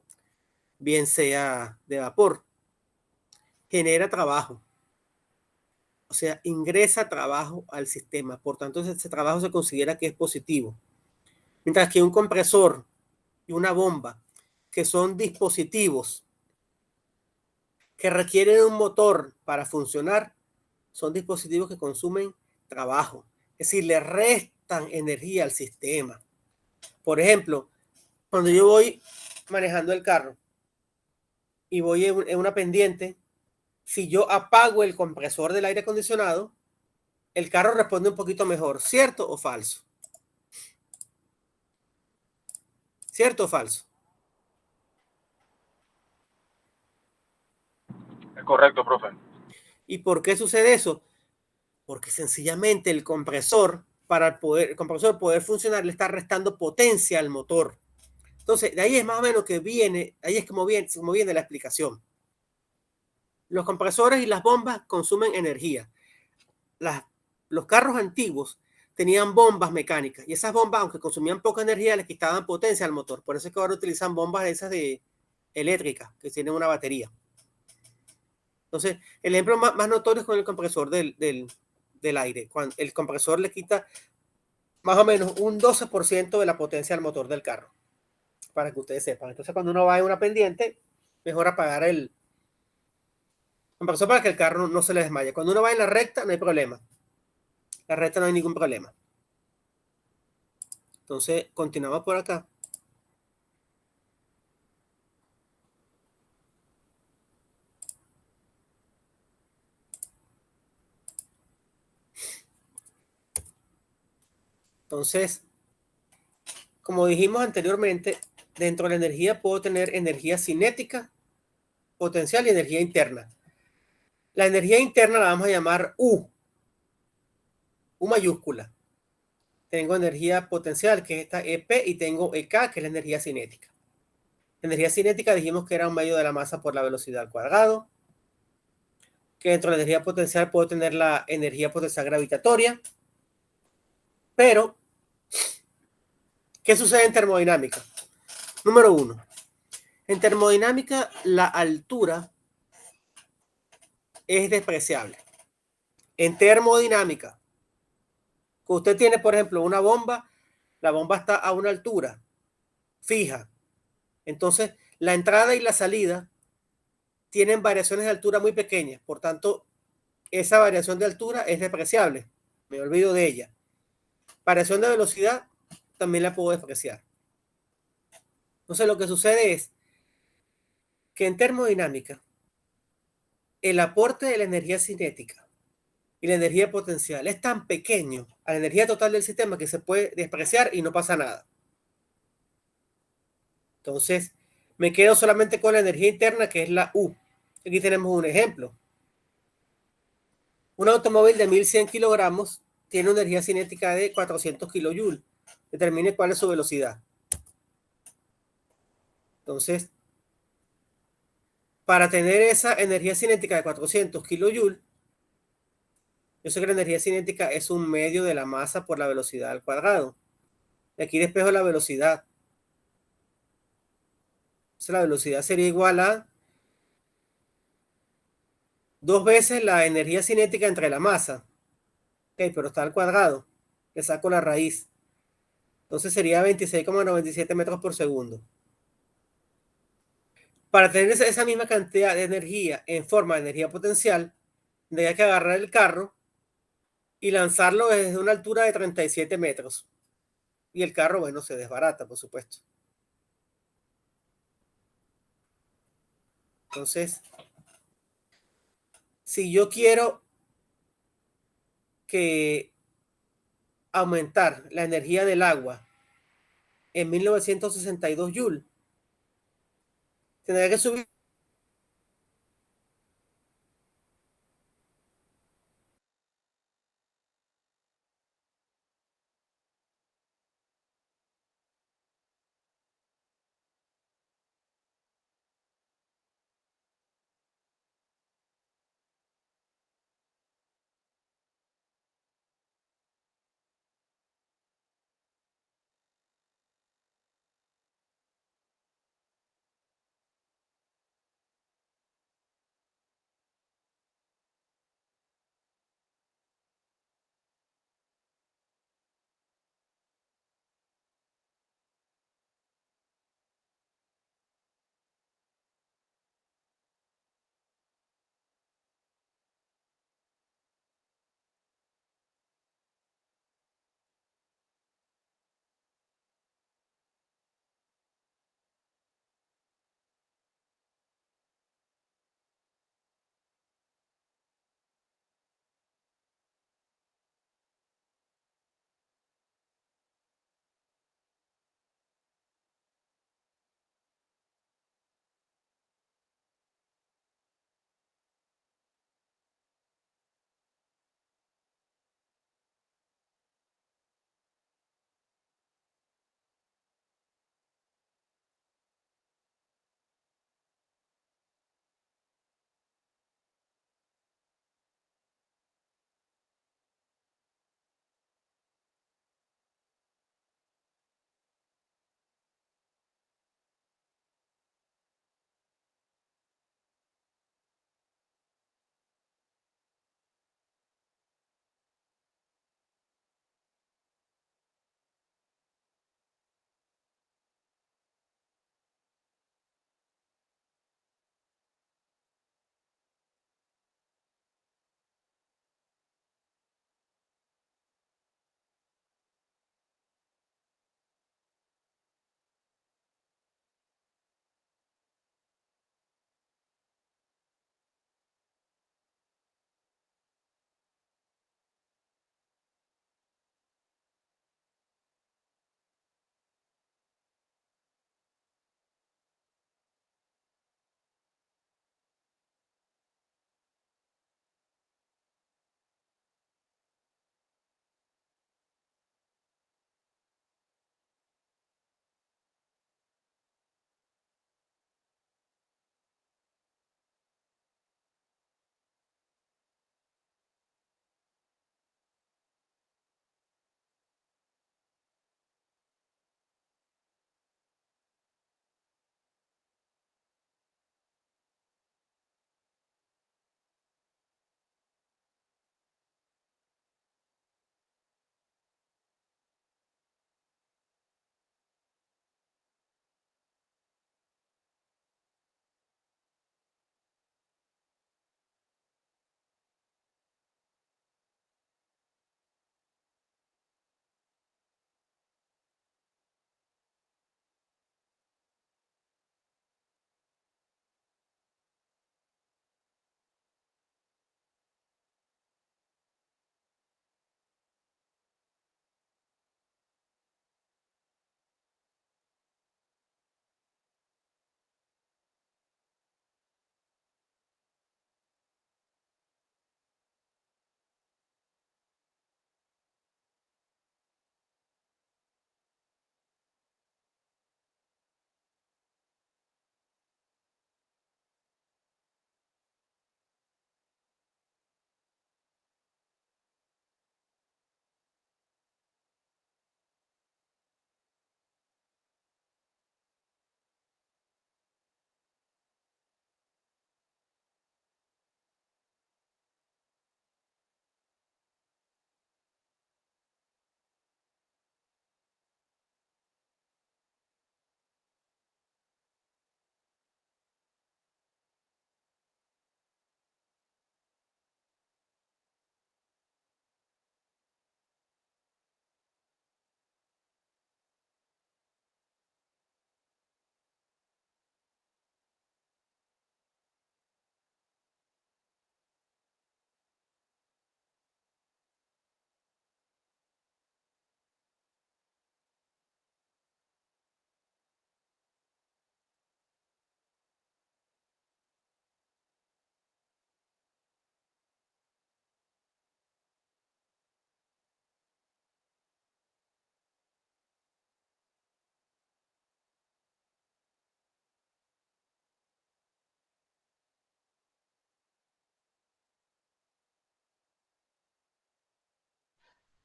bien sea de vapor, genera trabajo. O sea, ingresa trabajo al sistema. Por tanto, ese trabajo se considera que es positivo. Mientras que un compresor y una bomba, que son dispositivos que requieren un motor para funcionar, son dispositivos que consumen trabajo. Es decir, le restan energía al sistema. Por ejemplo, cuando yo voy manejando el carro y voy en una pendiente, si yo apago el compresor del aire acondicionado, el carro responde un poquito mejor. ¿Cierto o falso? ¿Cierto o falso? Es correcto, profe. ¿Y por qué sucede eso? Porque sencillamente el compresor, para el compresor poder funcionar, le está restando potencia al motor. Entonces, de ahí es más o menos que viene, ahí es como viene la explicación. Los compresores y las bombas consumen energía. Los carros antiguos tenían bombas mecánicas y esas bombas, aunque consumían poca energía, les quitaban potencia al motor. Por eso es que ahora utilizan bombas esas de eléctricas que tienen una batería. Entonces, el ejemplo más notorio es con el compresor del aire. Cuando el compresor le quita más o menos un 12% de la potencia al motor del carro, para que ustedes sepan. Entonces, cuando uno va en una pendiente, mejor apagar el compresor para que el carro no se le desmaye. Cuando uno va en la recta, no hay problema. La recta no hay ningún problema. Entonces, continuamos por acá. Entonces, como dijimos anteriormente, dentro de la energía puedo tener energía cinética, potencial y energía interna. La energía interna la vamos a llamar U mayúscula. Tengo energía potencial, que es esta EP, y tengo EK, que es la energía cinética. La energía cinética dijimos que era un medio de la masa por la velocidad al cuadrado. Que dentro de la energía potencial puedo tener la energía potencial gravitatoria. Pero, ¿qué sucede en termodinámica? Número 1. En termodinámica, la altura es despreciable. En termodinámica, usted tiene, por ejemplo, una bomba, la bomba está a una altura fija. Entonces, la entrada y la salida tienen variaciones de altura muy pequeñas. Por tanto, esa variación de altura es despreciable. Me olvido de ella. Variación de velocidad también la puedo despreciar. Entonces, lo que sucede es que en termodinámica, el aporte de la energía cinética y la energía potencial es tan pequeño a la energía total del sistema que se puede despreciar y no pasa nada. Entonces, me quedo solamente con la energía interna, que es la U. Aquí tenemos un ejemplo. Un automóvil de 1100 kilogramos tiene una energía cinética de 400 kilojoules. Determine cuál es su velocidad. Entonces, para tener esa energía cinética de 400 kilojoules, yo sé que la energía cinética es un medio de la masa por la velocidad al cuadrado. Y aquí despejo la velocidad. Entonces, la velocidad sería igual a 2 veces la energía cinética entre la masa. Ok, pero está al cuadrado. Le saco la raíz. Entonces sería 26,97 metros por segundo. Para tener esa misma cantidad de energía en forma de energía potencial, tendría que agarrar el carro y lanzarlo desde una altura de 37 metros. Y el carro, bueno, se desbarata, por supuesto. Entonces, si yo quiero que aumentar la energía del agua en 1962 joules, tendría que subir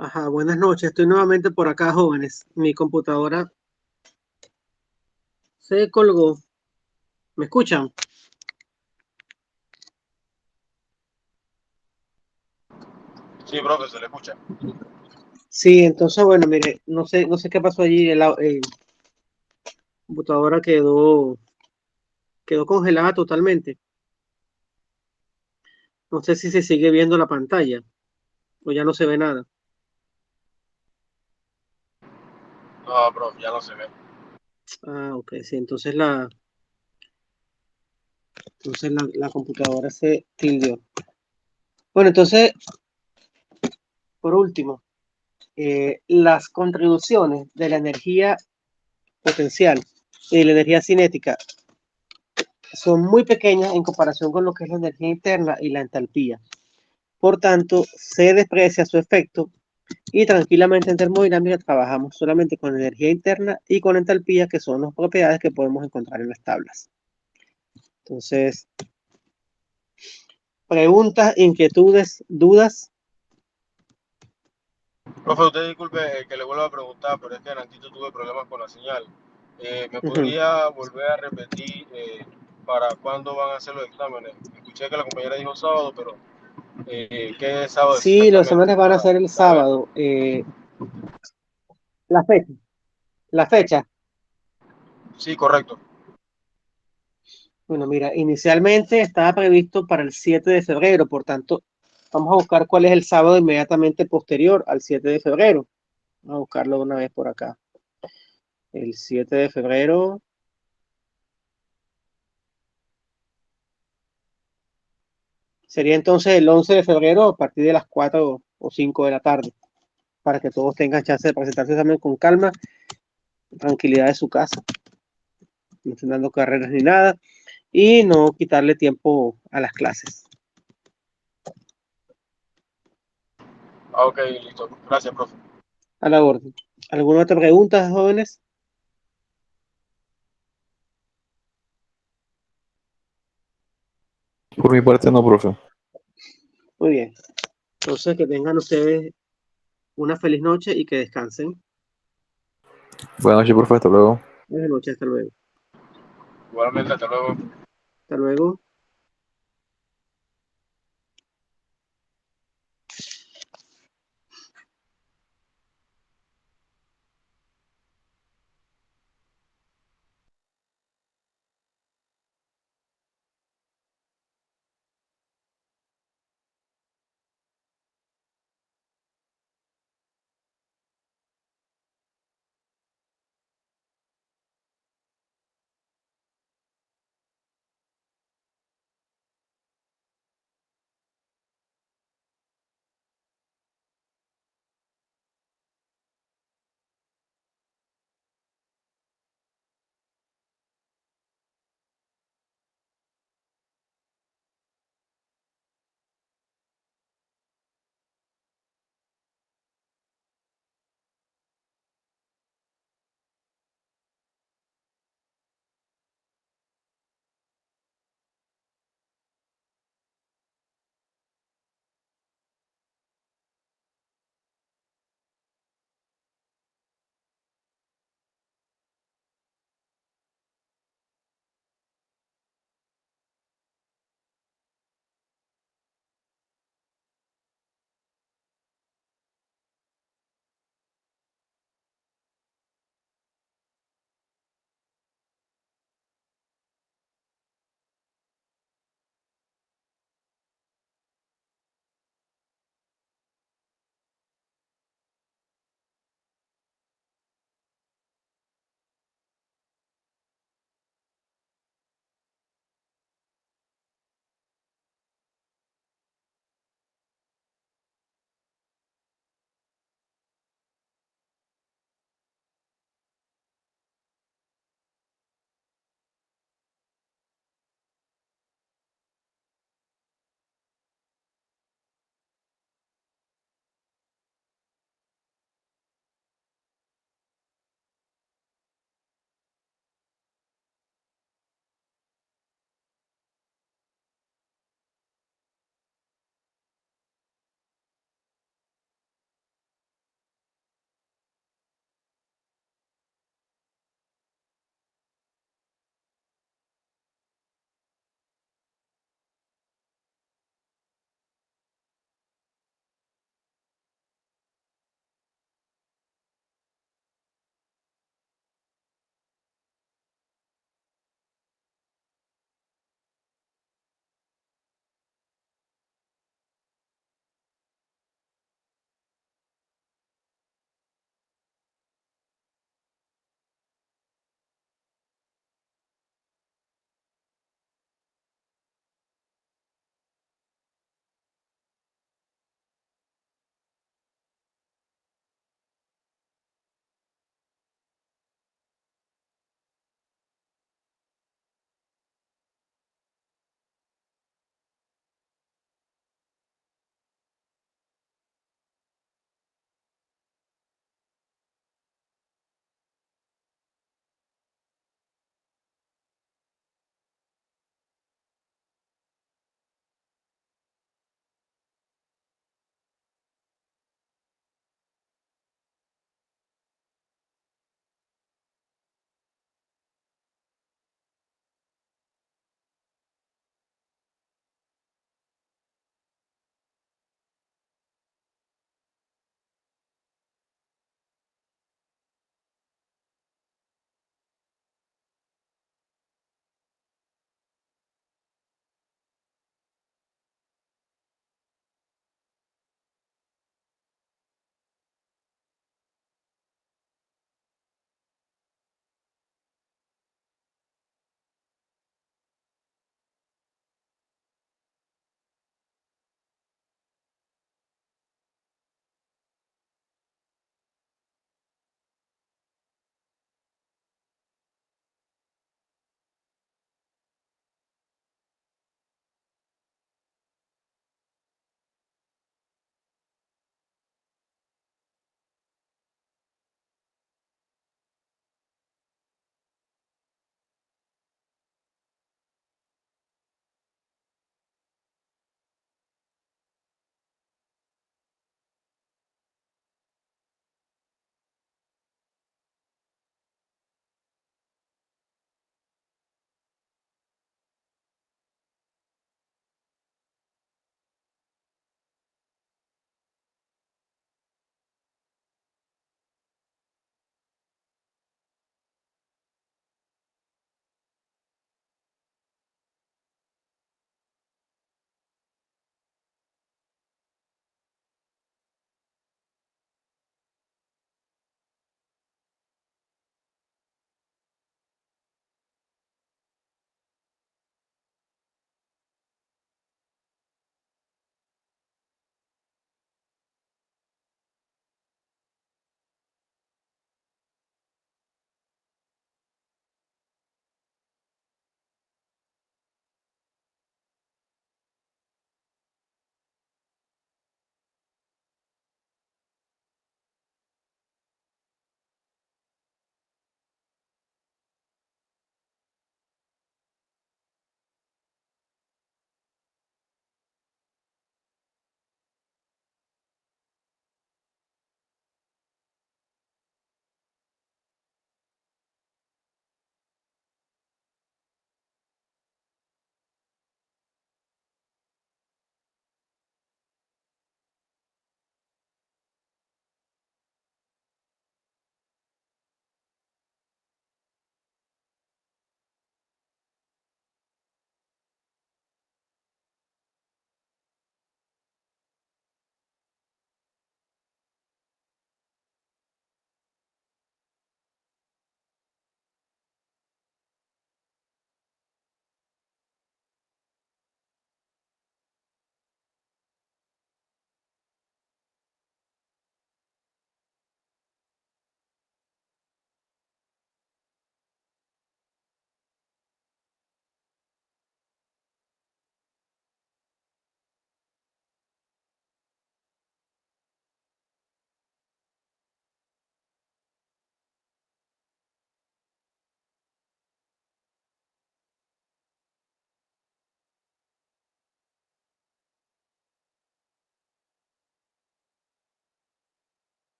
Ajá, buenas noches. Estoy nuevamente por acá, jóvenes. Mi computadora se colgó. ¿Me escuchan? Sí, profe, se le escucha. Sí, entonces, bueno, mire, no sé qué pasó allí. La computadora quedó congelada totalmente. No sé si se sigue viendo la pantalla o ya no se ve nada. No, profe, ya no se ve. Ah, ok, sí, la computadora se tildió. Bueno, entonces, por último, las contribuciones de la energía potencial y de la energía cinética son muy pequeñas en comparación con lo que es la energía interna y la entalpía. Por tanto, se desprecia su efecto y tranquilamente en termodinámica trabajamos solamente con energía interna y con entalpía, que son las propiedades que podemos encontrar en las tablas. Entonces, preguntas, inquietudes, dudas. Profe, usted disculpe que le vuelva a preguntar, pero es que antes tuve problemas con la señal. ¿Me podría volver a repetir para cuándo van a hacer los exámenes? Escuché que la compañera dijo sábado, pero ¿qué es sábado Sí, los exámenes exactamente? van a Para ser el saber. sábado. La fecha. La fecha. Sí, correcto. Bueno, mira, inicialmente estaba previsto para el 7 de febrero, por tanto, vamos a buscar cuál es el sábado inmediatamente posterior al 7 de febrero. Vamos a buscarlo de una vez por acá. El 7 de febrero. Sería entonces el 11 de febrero a partir de las 4 o 5 de la tarde, para que todos tengan chance de presentarse también con calma, tranquilidad de su casa, no estén dando carreras ni nada, y no quitarle tiempo a las clases. Ah, ok, listo. Gracias, profe. A la orden. ¿Alguna otra pregunta, jóvenes? Por mi parte no, profe. Muy bien. Entonces, que tengan ustedes una feliz noche y que descansen. Buenas noches, profe, hasta luego. Buenas noches, hasta luego. Igualmente, hasta luego. Hasta luego.